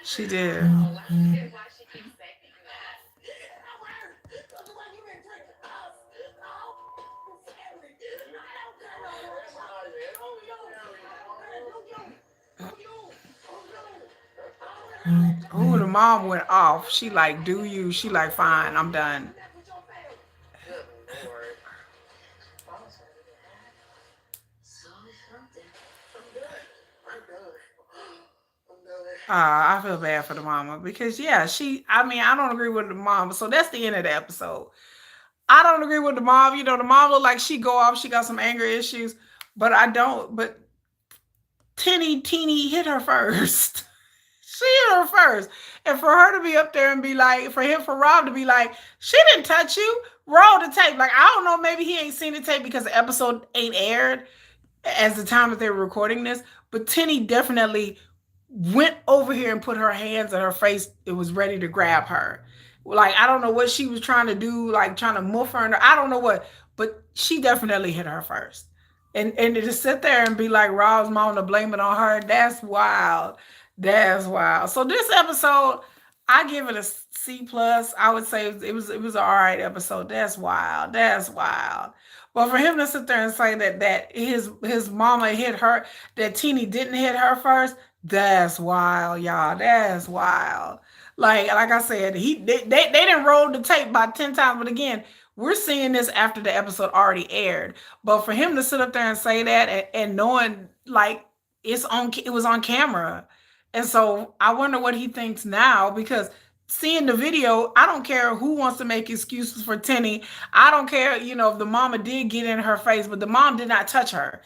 She did. Oh, the mom went off. She like, do you? She like, fine, I'm done. I feel bad for the mama because yeah, I don't agree with the mom. So that's the end of the episode. I don't agree with the mom. The mom look like she go off. She got some anger issues, but I don't. But Teeny hit her first. She hit her first. And for her to be up there and be like, for Rob to be like, she didn't touch you. Roll the tape. Like, I don't know, maybe he ain't seen the tape because the episode ain't aired as the time that they were recording this. But Tenny definitely went over here and put her hands at her face. It was ready to grab her. Like, I don't know what she was trying to do, like trying to muff her. I don't know what, but she definitely hit her first. And to just sit there and be like Rob's mom to blame it on her, that's wild. That's wild. So this episode, I give it a C+. I would say it was an all right episode. That's wild. That's wild. But for him to sit there and say that his mama hit her, that Teeny didn't hit her first, that's wild, y'all. That's wild. Like I said, they didn't roll the tape about 10 times, but again, we're seeing this after the episode already aired. But for him to sit up there and say that and knowing like it was on camera. And so I wonder what he thinks now, because seeing the video, I don't care who wants to make excuses for Tenny. I don't care, if the mama did get in her face, but the mom did not touch her.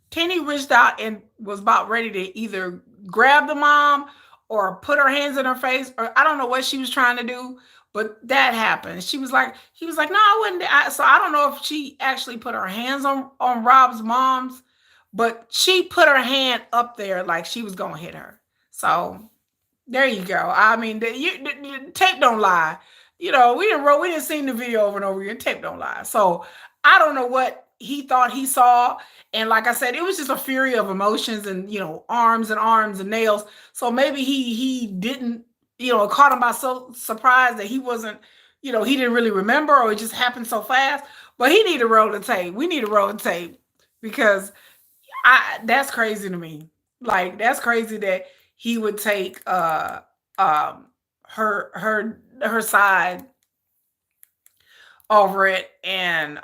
Tenny reached out and was about ready to either grab the mom or put her hands in her face, or I don't know what she was trying to do, but that happened. He was like, no, I wouldn't. So I don't know if she actually put her hands on Rob's mom's, but she put her hand up there like she was gonna hit her. So there you go. I mean, the tape don't lie. You know, we didn't see the video over and over again. Tape don't lie. So I don't know what he thought he saw. And like I said, it was just a fury of emotions and arms and nails. So maybe he didn't, it caught him by so surprise that he wasn't, he didn't really remember, or it just happened so fast. But he need to roll the tape. We need to roll the tape because that's crazy to me. Like that's crazy that he would take um her side over it, and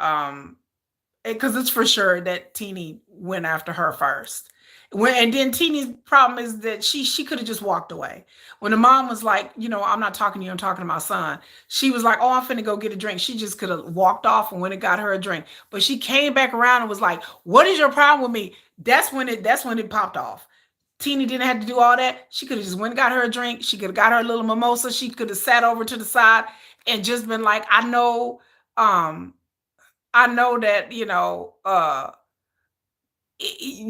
because it's for sure that Teeny went after her first. And then Teeny's problem is that she could have just walked away. When the mom was like, I'm not talking to you, I'm talking to my son. She was like, oh, I'm finna go get a drink. She just could have walked off and went and got her a drink. But she came back around and was like, what is your problem with me? That's when it popped off. Teeny didn't have to do all that. She could have just went and got her a drink. She could have got her a little mimosa. She could have sat over to the side and just been like, I know that,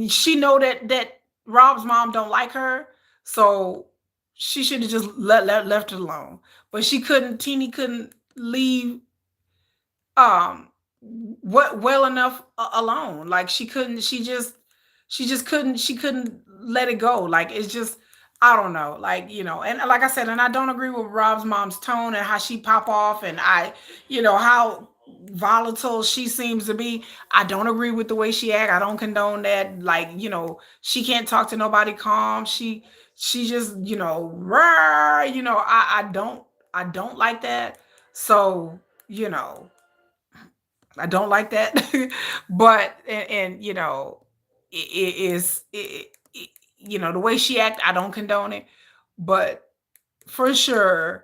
she know that Rob's mom don't like her, so she should have just left it alone. But she couldn't. Teeny couldn't leave what well enough alone. Like she couldn't. She just couldn't. She couldn't let it go. Like it's just. I don't know. Like and like I said, and I don't agree with Rob's mom's tone and how she pop off, and how volatile she seems to be. I don't agree with the way she act. I don't condone that. Like, she can't talk to nobody calm. She just, rah, I don't like that. So, I don't like that. But and it is the way she act, I don't condone it. But for sure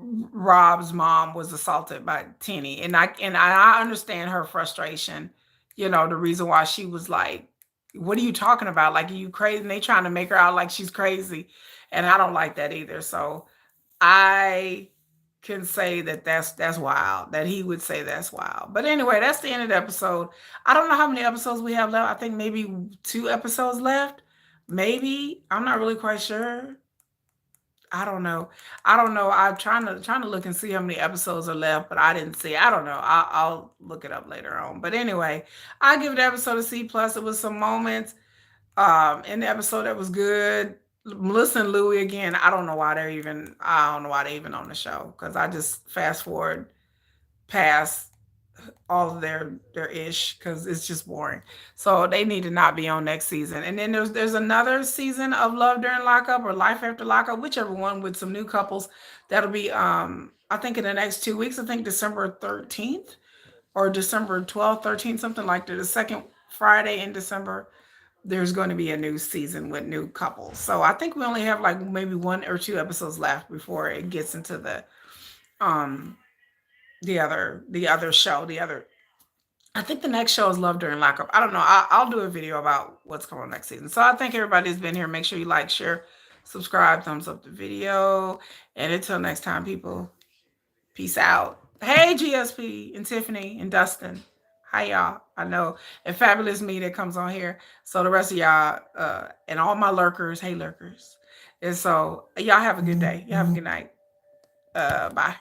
Rob's mom was assaulted by Teeny, and I understand her frustration. The reason why she was like, "What are you talking about? Like, are you crazy?" And they trying to make her out like she's crazy, and I don't like that either. So I can say that that's wild. That he would say that's wild. But anyway, that's the end of the episode. I don't know how many episodes we have left. I think maybe 2 episodes left. Maybe I'm not really quite sure. I don't know. I don't know. I'm trying to look and see how many episodes are left, but I didn't see. I don't know. I'll look it up later on. But anyway, I give the episode a C plus. It was some moments in the episode that was good. Melissa and Louie again. I don't know why they're even. I don't know why they're even on the show, because I just fast forward past all of their ish, because it's just boring. So they need to not be on next season. And then there's another season of Love During Lockup or Life After Lockup, whichever one, with some new couples. That'll be I think in the next 2 weeks. I think December 13th or December 12th, 13th, something like that. The second Friday in December, there's going to be a new season with new couples. So I think we only have like maybe 1 or 2 episodes left before it gets into um the other show. I think the next show is Love During Lockup. I don't know. I'll do a video about what's coming next season. So I thank everybody who's been here. Make sure you like, share, subscribe, thumbs up the video. And until next time, people, peace out. Hey, GSP and Tiffany and Dustin. Hi, y'all. I know. And Fabulous Me that comes on here. So the rest of y'all and all my lurkers, hey, lurkers. And so y'all have a good day. Y'all have a good night. Bye.